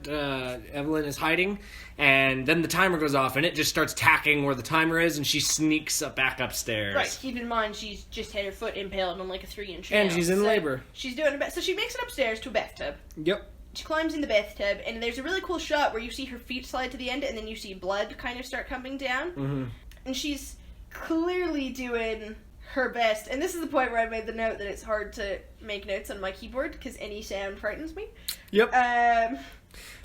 S1: is hiding, and then the timer goes off, and it just starts tacking where the timer is, and she sneaks back upstairs.
S2: Right, keep in mind she's just had her foot impaled on a 3-inch nail.
S1: And she's in labor.
S2: She's doing it. So she makes it upstairs to a bathtub.
S1: Yep.
S2: She climbs in the bathtub, and there's a really cool shot where you see her feet slide to the end, and then you see blood kind of start coming down. Mm-hmm. And she's clearly doing her best. And this is the point where I made the note that it's hard to make notes on my keyboard, because any sound frightens me.
S1: Yep.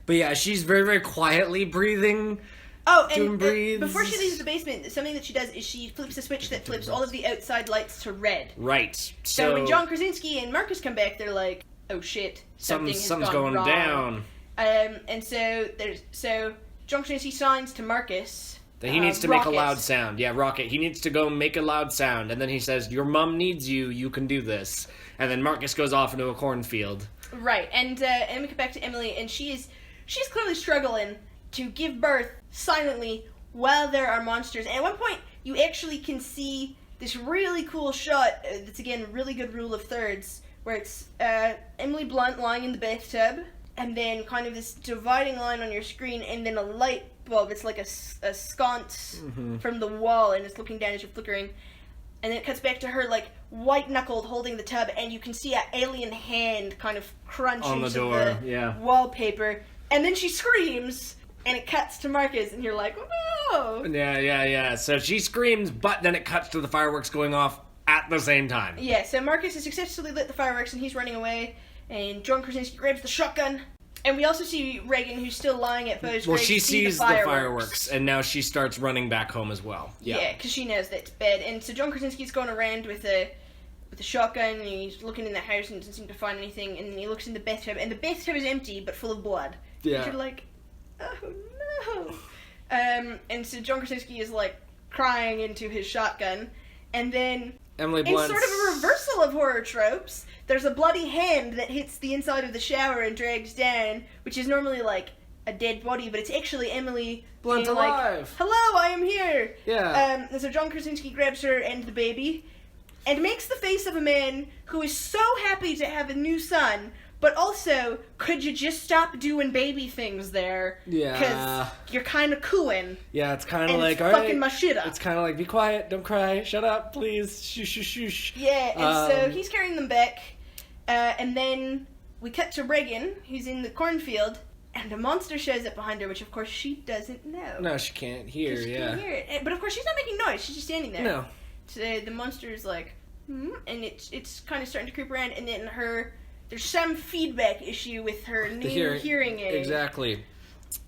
S1: But yeah, she's very, very quietly breathing.
S2: Oh, and before she leaves the basement, something that she does is she flips a switch that flips all of the outside lights to red.
S1: Right.
S2: So when John Krasinski and Marcus come back, they're like, oh shit, something's
S1: going
S2: wrong.
S1: down.
S2: And so John Krasinski signs to Marcus
S1: that he needs to make a loud sound. Yeah, Rocket. He needs to go make a loud sound, and then he says, "Your mom needs you. You can do this." And then Marcus goes off into a cornfield.
S2: Right, and we get back to Emily, and she's clearly struggling to give birth silently while there are monsters. And at one point, you actually can see this really cool shot. That's again really good rule of thirds, where it's Emily Blunt lying in the bathtub, and then kind of this dividing line on your screen, and then a light bulb. It's like a sconce from the wall, and it's looking down as you're flickering. And then it cuts back to her, white-knuckled holding the tub, and you can see an alien hand kind of crunch
S1: on the
S2: into
S1: door,
S2: the wallpaper. And then she screams, and it cuts to Marcus, and you're like, oh!
S1: Yeah. So she screams, but then it cuts to the fireworks going off at the same time.
S2: Yeah, so Marcus has successfully lit the fireworks, and he's running away, and John Krasinski grabs the shotgun. And we also see Regan, who's still lying at Beau's grave.
S1: Well, she sees the fireworks, and now she starts running back home as well.
S2: Yeah, because she knows that's bad. And so John Krasinski's going around with with a shotgun, and he's looking in the house and doesn't seem to find anything, and then he looks in the bathtub, and the bathtub is empty, but full of blood.
S1: Yeah.
S2: And you're like, oh no. And so John Krasinski is, like, crying into his shotgun, and then,
S1: Emily
S2: in
S1: Blunt's...
S2: sort of a reversal of horror tropes, there's a bloody hand that hits the inside of the shower and drags down, which is normally, like, a dead body, but it's actually Emily
S1: Blunt
S2: being
S1: alive.
S2: like, hello, I am here.
S1: Yeah.
S2: And so John Krasinski grabs her and the baby and makes the face of a man who is so happy to have a new son, but also, could you just stop doing baby things there?
S1: Yeah.
S2: Because you're kind of cooing.
S1: Yeah, it's kind of
S2: and
S1: like,
S2: it's fucking my shit up.
S1: It's kind of like, be quiet, don't cry, shut up, please, shush, shush, shush.
S2: Yeah, and so he's carrying them back, and then we cut to Regan, who's in the cornfield, and a monster shows up behind her, which of course she doesn't know.
S1: No, she can't hear,
S2: She
S1: yeah.
S2: can't hear it. But of course she's not making noise, she's just standing there.
S1: No.
S2: So the monster is like, and it's kind of starting to creep around, and then there's some feedback issue with her new hearing aid.
S1: Exactly.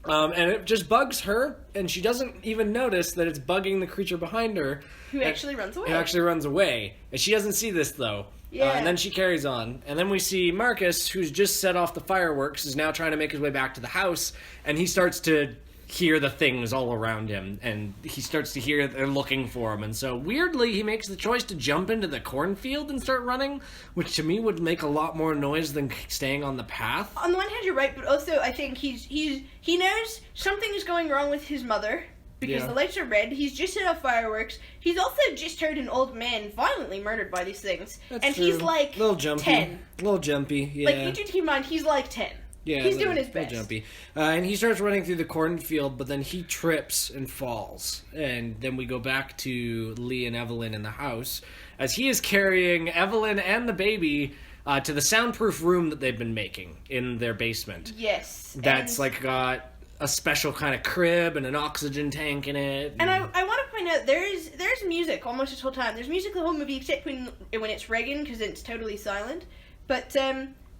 S1: And it just bugs her, and she doesn't even notice that it's bugging the creature behind her.
S2: Who actually runs away.
S1: Who actually runs away. And she doesn't see this, though.
S2: Yeah.
S1: And then she carries on. And then we see Marcus, who's just set off the fireworks, is now trying to make his way back to the house, and he starts to hear the things all around him, and he starts to hear they're looking for him, and so weirdly he makes the choice to jump into the cornfield and start running, which to me would make a lot more noise than staying on the path.
S2: On the one hand, you're right, but also I think he knows something is going wrong with his mother because the lights are red. He's just set off fireworks. He's also just heard an old man violently murdered by these things,
S1: That's
S2: and
S1: true.
S2: he's like
S1: little jumpy.
S2: 10.
S1: Little jumpy, yeah.
S2: Like, you do keep in mind, he's like 10.
S1: Yeah,
S2: he's doing his best.
S1: Jumpy. And he starts running through the cornfield, but then he trips and falls. And then we go back to Lee and Evelyn in the house, as he is carrying Evelyn and the baby to the soundproof room that they've been making in their basement.
S2: Yes.
S1: That's like got a special kind of crib and an oxygen tank in it.
S2: And I want to point out, there's music almost this whole time. There's music the whole movie, except when it's Regan, because it's totally silent. But,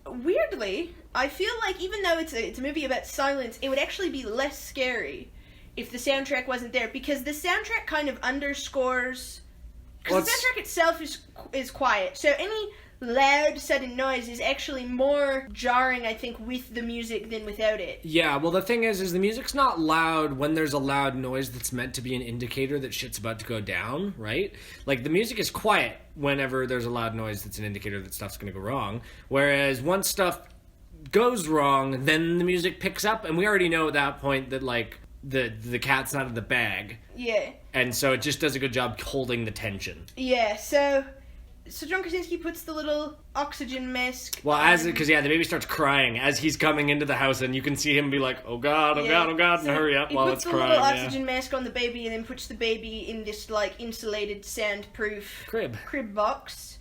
S2: weirdly, I feel like even though it's a movie about silence, it would actually be less scary if the soundtrack wasn't there, because the soundtrack kind of underscores... Because the soundtrack itself is quiet, so any loud, sudden noise is actually more jarring, I think, with the music than without it.
S1: Yeah, well, the thing is the music's not loud when there's a loud noise that's meant to be an indicator that shit's about to go down, right? Like, the music is quiet whenever there's a loud noise that's an indicator that stuff's gonna go wrong, whereas once stuff goes wrong, then the music picks up, and we already know at that point that, like, the cat's not in the bag.
S2: Yeah.
S1: And so it just does a good job holding the tension.
S2: Yeah, so John Krasinski puts the little oxygen mask
S1: Well, because the baby starts crying as he's coming into the house, and you can see him be like, oh god, and hurry up while it's crying.
S2: He puts the little oxygen mask on the baby, and then puts the baby in this, like, insulated, soundproof crib box.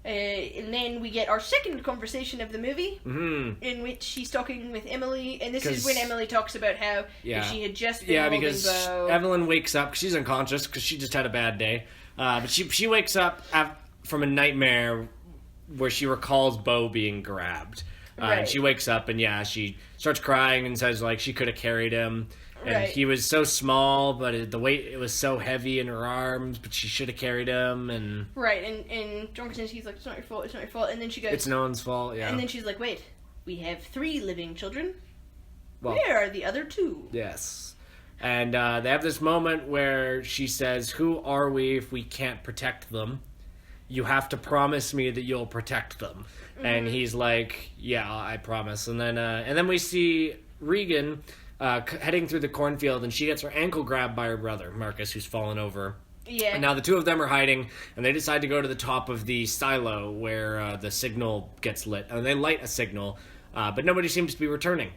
S2: And then we get our second conversation of the movie, in which she's talking with Emily, and this is when Emily talks about how if she had just been holding
S1: because
S2: Bo...
S1: Evelyn wakes up, because she's unconscious, because she just had a bad day. But she wakes up from a nightmare where she recalls Bo being grabbed. And she wakes up, and she starts crying and says, like, she could have carried him. And he was so small, but the weight, it was so heavy in her arms, but she should have carried him, and...
S2: Right, and John Krasinski's like, it's not your fault, and then she goes...
S1: It's no one's fault, yeah.
S2: And then she's like, wait, we have 3 living children?
S1: Well,
S2: where are the other 2?
S1: Yes. And they have this moment where she says, who are we if we can't protect them? You have to promise me that you'll protect them. Mm-hmm. And he's like, yeah, I promise. And then we see Regan... heading through the cornfield, and she gets her ankle grabbed by her brother, Marcus, who's fallen over.
S2: Yeah.
S1: And now the two of them are hiding, and they decide to go to the top of the silo where the signal gets lit. And they light a signal, but nobody seems to be returning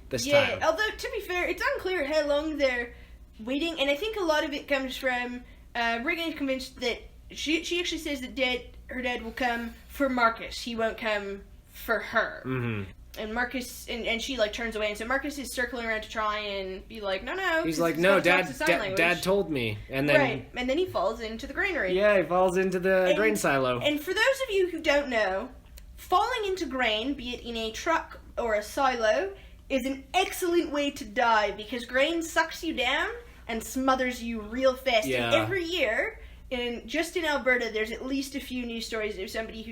S1: this time.
S2: Yeah, although, to be fair, it's unclear how long they're waiting, and I think a lot of it comes from Regan is convinced that she actually says that her dad will come for Marcus. He won't come for her. Mm-hmm. And Marcus, and she, like, turns away, and so Marcus is circling around to try and be like, no.
S1: He's like, no, Dad told me. And then...
S2: Right, and then he falls into the granary.
S1: Yeah, he falls into the grain silo.
S2: And for those of you who don't know, falling into grain, be it in a truck or a silo, is an excellent way to die, because grain sucks you down and smothers you real fast.
S1: Yeah.
S2: And every year, just in Alberta, there's at least a few news stories of somebody who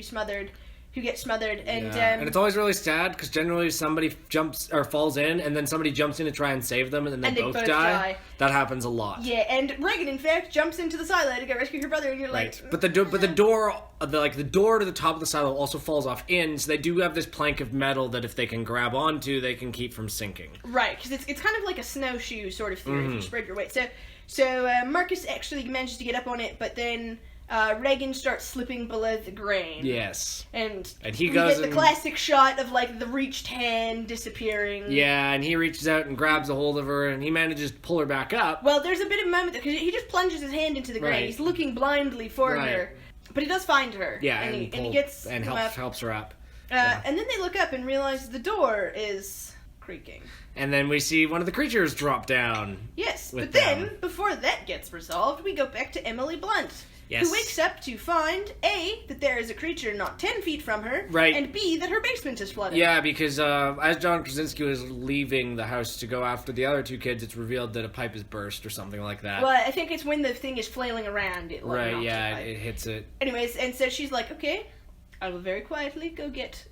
S2: gets smothered, and
S1: and it's always really sad because generally somebody jumps or falls in, and then somebody jumps in to try and save them, and then they both die. That happens a lot.
S2: Yeah, and Reagan, in fact, jumps into the silo to go rescue her brother, and you're like,
S1: but the door to the top of the silo also falls off in, so they do have this plank of metal that if they can grab onto, they can keep from sinking.
S2: Right, because it's kind of like a snowshoe sort of theory if you spread your weight. So Marcus actually manages to get up on it, but then Reagan starts slipping below the grain.
S1: Yes.
S2: And
S1: he goes
S2: get the classic shot of, like, the reached hand disappearing.
S1: Yeah, and he reaches out and grabs a hold of her, and he manages to pull her back up.
S2: Well, there's a bit of a moment, because he just plunges his hand into the grain.
S1: Right.
S2: He's looking blindly for her. But he does find her.
S1: Yeah,
S2: and he gets
S1: and helps her up.
S2: And then they look up and realize the door is creaking.
S1: And then we see one of the creatures drop down.
S2: Yes, but then, before that gets resolved, we go back to Emily Blunt.
S1: Yes.
S2: Who wakes up to find, A, that there is a creature not 10 feet from her,
S1: right.
S2: and B, that her basement is flooded.
S1: Yeah, because as John Krasinski was leaving the house to go after the other two kids, it's revealed that a pipe is burst or something like that.
S2: Well, I think it's when the thing is flailing around. It
S1: hits it.
S2: Anyways, and so she's like, okay, I will very quietly go get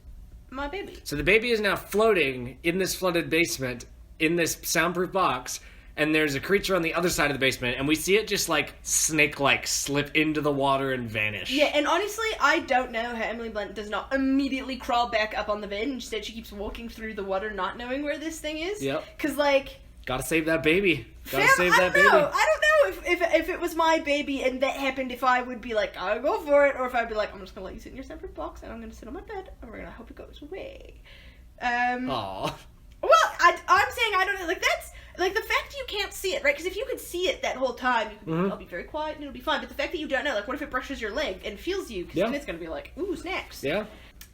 S2: my baby.
S1: So the baby is now floating in this flooded basement, in this soundproof box, and there's a creature on the other side of the basement, and we see it just, like, snake-like slip into the water and vanish.
S2: Yeah, and honestly, I don't know how Emily Blunt does not immediately crawl back up on the bed. Instead, she keeps walking through the water, not knowing where this thing is.
S1: Yep.
S2: Because, like...
S1: Gotta save that baby.
S2: I don't know if it was my baby and that happened, if I would be like, I'll go for it, or if I'd be like, I'm just gonna let you sit in your separate box, and I'm gonna sit on my bed, and we're gonna hope it goes away.
S1: Aww.
S2: Well, I'm saying I don't know, like, that's... Like, the fact you can't see it, right? Because if you could see it that whole time, you could, I'll be very quiet and it'll be fine. But the fact that you don't know, like, what if it brushes your leg and feels you? Because then it's going to be like, ooh, snacks.
S1: Yeah.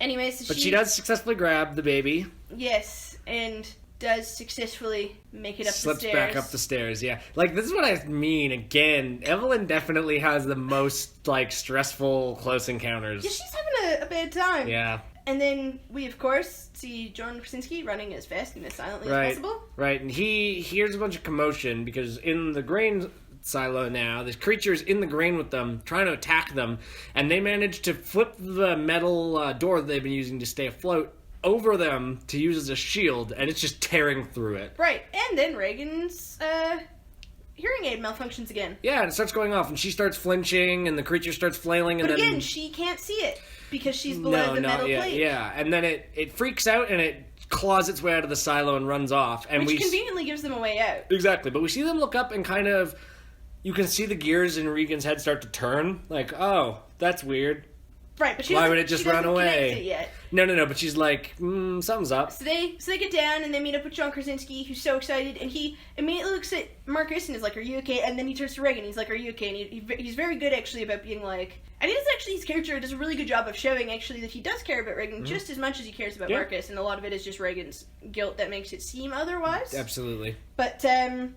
S2: Anyways, so
S1: but she does successfully grab the baby.
S2: Yes, and does successfully make it up the stairs.
S1: Slips back up the stairs, yeah. Like, this is what I mean. Again, Evelyn definitely has the most, like, stressful close encounters.
S2: Yeah, she's having a bad time.
S1: Yeah.
S2: And then we, of course, see John Krasinski running as fast and as silently as possible.
S1: Right, and he hears a bunch of commotion because in the grain silo now, there's creatures in the grain with them trying to attack them, and they manage to flip the metal door that they've been using to stay afloat over them to use as a shield, and it's just tearing through it.
S2: Right, and then Reagan's hearing aid malfunctions again.
S1: Yeah, and it starts going off, and she starts flinching, and the creature starts flailing, and
S2: but
S1: then...
S2: again, she can't see it. Because she's below the metal plate.
S1: Yeah, and then it freaks out and it claws its way out of the silo and runs off. And
S2: which conveniently gives them a way out.
S1: Exactly, but we see them look up and kind of... You can see the gears in Regan's head start to turn. Like, oh, that's weird.
S2: Right, but
S1: why would it just run away?
S2: It yet.
S1: No, but she's like, something's up.
S2: So they get down and they meet up with John Krasinski, who's so excited, and he immediately looks at Marcus and is like, are you okay? And then he turns to Reagan, he's like, are you okay? And he's very good, actually, about being like... And his character does a really good job of showing, actually, that he does care about Reagan just as much as he cares about Marcus, and a lot of it is just Reagan's guilt that makes it seem otherwise.
S1: Absolutely.
S2: But then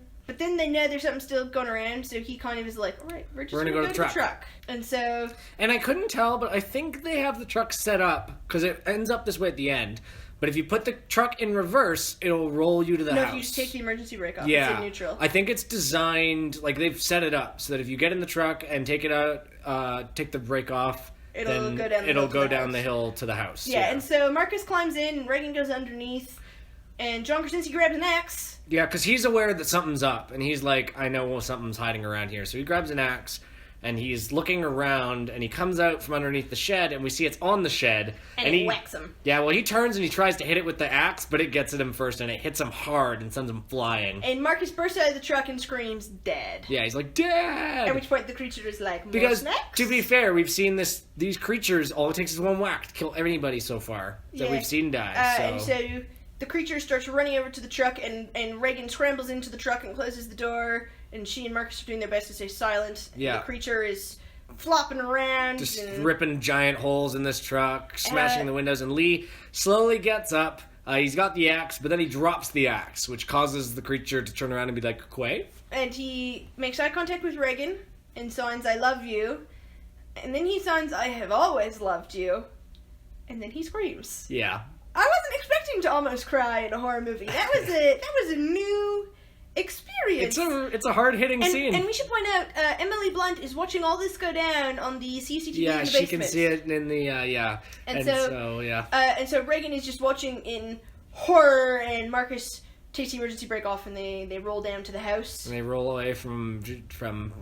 S2: they know there's something still going around, so he kind of is like, all right, we're just going to go to the truck. And so...
S1: And I couldn't tell, but I think they have the truck set up, because it ends up this way at the end. But if you put the truck in reverse, it'll roll you to the house.
S2: No, if you just take the emergency brake off,
S1: yeah.
S2: It's in neutral.
S1: I think it's designed, like they've set it up, so that if you get in the truck and take it out, take the brake off,
S2: it'll
S1: go down the hill to the house.
S2: Yeah, and so Marcus climbs in, and Reagan goes underneath, and John Krasinski grabs an axe.
S1: Yeah, because he's aware that something's up, and he's like, I know something's hiding around here. So he grabs an axe, and he's looking around, and he comes out from underneath the shed, and we see it's on the shed.
S2: And he whacks him.
S1: Yeah, well, he turns and he tries to hit it with the axe, but it gets at him first, and it hits him hard and sends him flying.
S2: And Marcus bursts out of the truck and screams, "Dead!"
S1: Yeah, he's like, "Dad!"
S2: At which point the creature is like, "More snacks?"
S1: To be fair, we've seen these creatures, all it takes is one whack to kill anybody so far that we've seen die.
S2: And so the creature starts running over to the truck, and Reagan scrambles into the truck and closes the door, and she and Marcus are doing their best to stay silent.
S1: Yeah.
S2: The creature is flopping around.
S1: Just ripping giant holes in this truck, smashing the windows, and Lee slowly gets up. He's got the axe, but then he drops the axe, which causes the creature to turn around and be like, "Quay?" And
S2: he makes eye contact with Reagan and signs, "I love you." And then he signs, "I have always loved you." And then he screams.
S1: Yeah.
S2: I wasn't expecting to almost cry in a horror movie. That was a new experience.
S1: It's a hard-hitting scene.
S2: And we should point out, Emily Blunt is watching all this go down on the CCTV in the basement.
S1: Yeah, she can see it in the,
S2: And so Reagan is just watching in horror, and Marcus takes the emergency brake off, and they roll down to the house.
S1: And they roll away from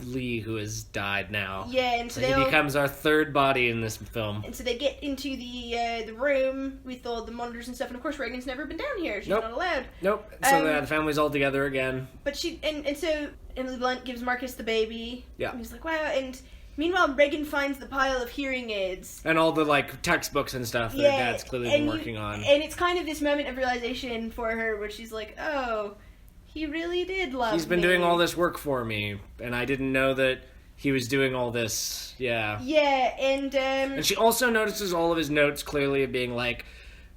S1: Lee, who has died now.
S2: Yeah, and so
S1: he becomes our third body in this film.
S2: And so they get into the room with all the monitors and stuff, and of course Reagan's never been down here. She's not allowed.
S1: Nope. So the family's all together again.
S2: But and so Emily Blunt gives Marcus the baby.
S1: Yeah.
S2: And he's like, wow, and meanwhile, Reagan finds the pile of hearing aids.
S1: And all the, textbooks and stuff that her dad's clearly been working on.
S2: And it's kind of this moment of realization for her where she's like, oh, he really did love me.
S1: He's been doing all this work for me, and I didn't know that he was doing all this. Yeah.
S2: Yeah, and...
S1: And she also notices all of his notes clearly being like,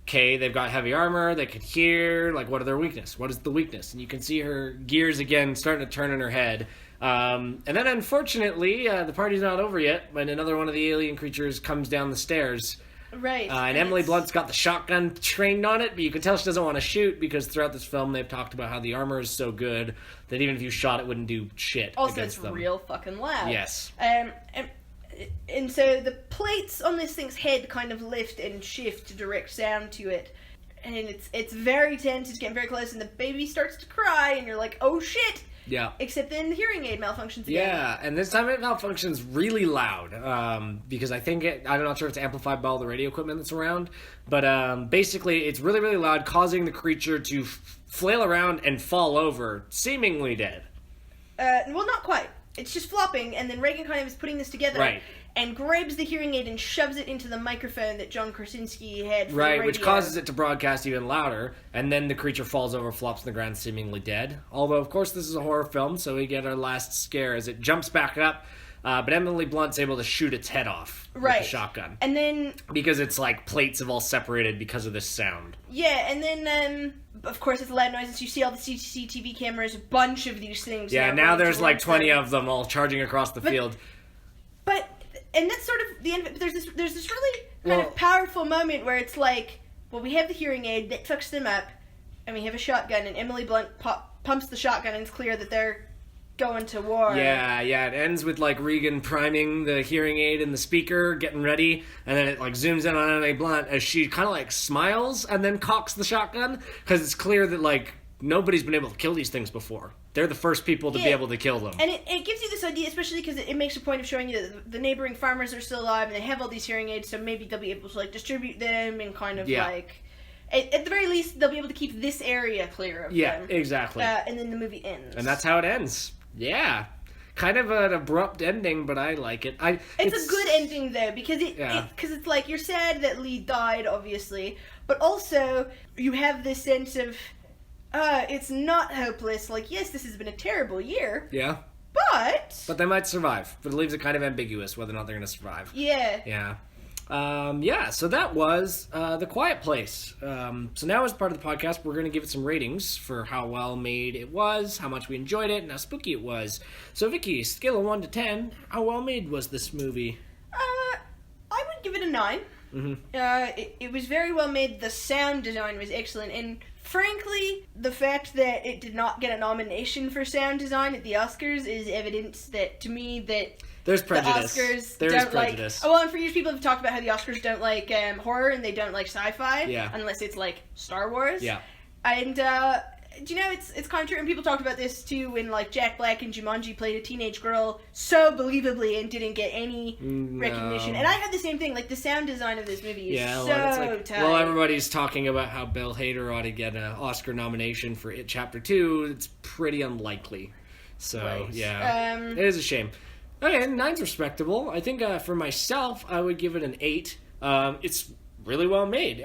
S1: okay, they've got heavy armor, they can hear, what are their weakness? What is the weakness? And you can see her gears again starting to turn in her head. And then, unfortunately, the party's not over yet when another one of the alien creatures comes down the stairs.
S2: Right.
S1: And Emily Blunt's got the shotgun trained on it, but you can tell she doesn't want to shoot because throughout this film they've talked about how the armor is so good that even if you shot it, wouldn't do shit against them.
S2: Also, it's real fucking loud.
S1: Yes.
S2: And so the plates on this thing's head kind of lift and shift to direct sound to it. And it's very tense, it's getting very close, and the baby starts to cry, and you're like, oh shit!
S1: Yeah.
S2: Except then the hearing aid malfunctions again.
S1: Yeah, and this time it malfunctions really loud, because I think I'm not sure if it's amplified by all the radio equipment that's around, but basically it's really, really loud, causing the creature to flail around and fall over, seemingly dead.
S2: Well, not quite. It's just flopping, and then Reagan kind of is putting this together.
S1: Right.
S2: And grabs the hearing aid and shoves it into the microphone that John Krasinski had for the
S1: Right,
S2: radio.
S1: which causes it to broadcast even louder, and then the creature falls over, flops on the ground, seemingly dead. Although, of course, this is a horror film, so we get our last scare as it jumps back up, but Emily Blunt's able to shoot its head off with the shotgun.
S2: And then...
S1: Because it's plates have all separated because of this sound.
S2: Yeah, and then, of course, it's a loud noise, and so you see all the CCTV cameras, a bunch of these things.
S1: Yeah, now there's 20 of them all charging across the field.
S2: And that's sort of the end of it. But there's this really kind of powerful moment where it's like, well, we have the hearing aid that fucks them up, and we have a shotgun, and Emily Blunt pumps the shotgun, and it's clear that they're going to war.
S1: Yeah, it ends with Regan priming the hearing aid in the speaker, getting ready, and then it zooms in on Emily Blunt as she kind of smiles and then cocks the shotgun, because it's clear that nobody's been able to kill these things before. They're the first people to be able to kill them.
S2: And it gives you this idea, especially because it makes a point of showing you that the neighboring farmers are still alive and they have all these hearing aids, so maybe they'll be able to distribute them and kind of at the very least they'll be able to keep this area clear of them.
S1: Yeah, exactly.
S2: And then the movie ends.
S1: And that's how it ends. Yeah. Kind of an abrupt ending, but I like it.
S2: It's a good ending though, because it's you're sad that Lee died, obviously, but also you have this sense of it's not hopeless. Yes, this has been a terrible year.
S1: Yeah. But they might survive. But it leaves it kind of ambiguous whether or not they're going to survive.
S2: Yeah.
S1: Yeah. So that was The Quiet Place. So now as part of the podcast, we're going to give it some ratings for how well made it was, how much we enjoyed it, and how spooky it was. So Vicki, scale of 1 to 10, how well made was this movie?
S2: I would give it a 9.
S1: Mm-hmm.
S2: It was very well made. The sound design was excellent, and frankly, the fact that it did not get a nomination for sound design at the Oscars is evidence that, to me, that
S1: there's prejudice.
S2: The Oscars
S1: there
S2: don't
S1: is prejudice.
S2: and for years people have talked about how the Oscars don't like horror and they don't like sci-fi, unless it's Star Wars.
S1: Yeah.
S2: And it's kind of true, and people talked about this too when Jack Black in Jumanji played a teenage girl so believably and didn't get any recognition. And I had the same thing. The sound design of this movie is so tight.
S1: Well, everybody's talking about how Bill Hader ought to get an Oscar nomination for It Chapter 2. It's pretty unlikely. So, yeah. It is a shame. Okay, 9's respectable. I think for myself, I would give it an 8. It's really well made.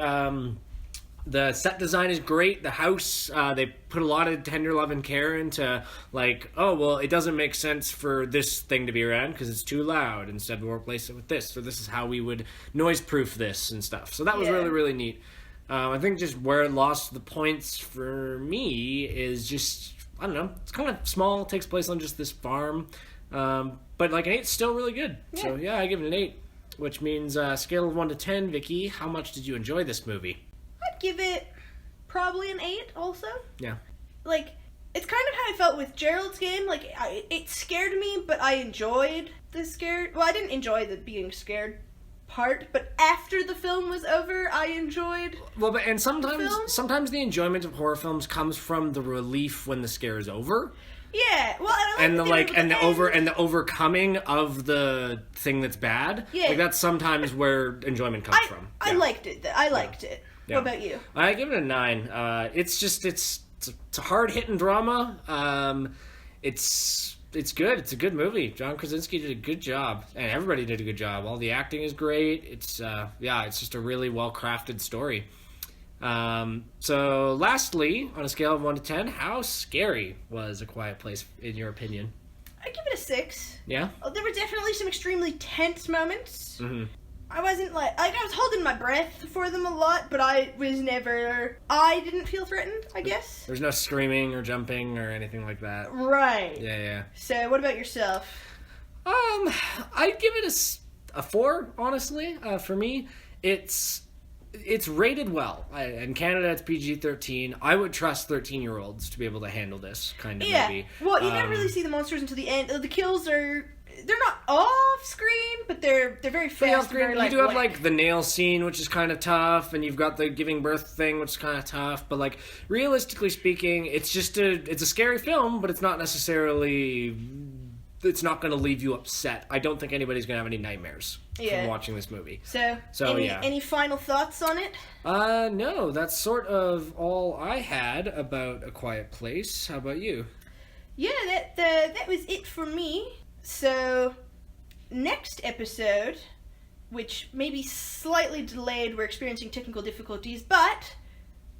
S1: The set design is great. The house, they put a lot of tender love and care into, it doesn't make sense for this thing to be around because it's too loud. Instead, we'll replace it with this. Or this is how we would noise-proof this and stuff. So that was really, really neat. I think just where it lost the points for me is just, I don't know, it's kind of small. It takes place on just this farm. But an 8's still really good. Yeah. So, yeah, I give it an 8, which means scale of 1 to 10, Vicki, how much did you enjoy this movie?
S2: I'd give it probably an 8 also.
S1: Yeah.
S2: it's kind of how I felt with Gerald's game. Like, it scared me, but I enjoyed the scare. Well, I didn't enjoy the being scared part, but after the film was over, I enjoyed.
S1: Well, but and sometimes the enjoyment of horror films comes from the relief when the scare is over.
S2: Yeah, well,
S1: and the overcoming of the thing that's bad.
S2: Yeah,
S1: like that's sometimes where enjoyment comes from.
S2: I liked it. I liked it.
S1: Yeah.
S2: What about you?
S1: I give it a 9. It's a hard hitting drama. It's good. It's a good movie. John Krasinski did a good job, and everybody did a good job. All the acting is great. It's just a really well crafted story. So lastly, on a scale of 1 to 10, how scary was A Quiet Place in your opinion?
S2: I give it a 6.
S1: Yeah?
S2: There were definitely some extremely tense moments.
S1: Mm-hmm.
S2: I wasn't I was holding my breath for them a lot, but I didn't feel threatened, I guess.
S1: There's no screaming or jumping or anything like that.
S2: Right.
S1: Yeah.
S2: So what about yourself?
S1: I'd give it a 4, honestly. For me, it's rated well. In Canada, it's PG-13. I would trust 13-year-olds to be able to handle this kind of movie.
S2: Well, you never really see the monsters until the end. The kills they're not off-screen, but they're very fast. Very,
S1: you do have, like, the nail scene, which is kind of tough, and you've got the giving birth thing, which is kind of tough. But, like, realistically speaking, it's a scary film, but it's not necessarily... It's not going to leave you upset. I don't think anybody's going to have any nightmares from watching this movie.
S2: So any final thoughts on it?
S1: No, that's sort of all I had about A Quiet Place. How about you?
S2: Yeah, that was it for me. So, next episode, which may be slightly delayed, we're experiencing technical difficulties, but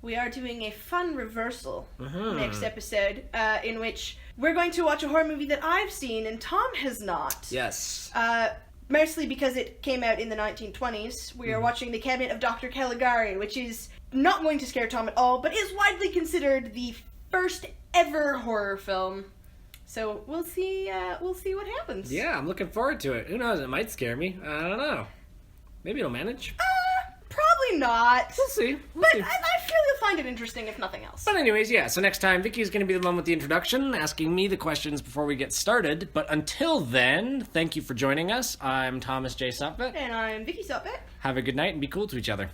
S2: we are doing a fun reversal next episode, in which we're going to watch a horror movie that I've seen and Tom has not.
S1: Yes.
S2: Mostly because it came out in the 1920s. We are watching The Cabinet of Dr. Caligari, which is not going to scare Tom at all, but is widely considered the first ever horror film. So we'll see what happens.
S1: Yeah, I'm looking forward to it. Who knows? It might scare me. I don't know. Maybe it'll manage.
S2: Probably not.
S1: We'll see.
S2: I feel you'll find it interesting, if nothing else.
S1: But anyways, yeah, so next time, Vicky's going to be the one with the introduction, asking me the questions before we get started. But until then, thank you for joining us. I'm Thomas J. Sutvet.
S2: And I'm Vicki Sutvet.
S1: Have a good night and be cool to each other.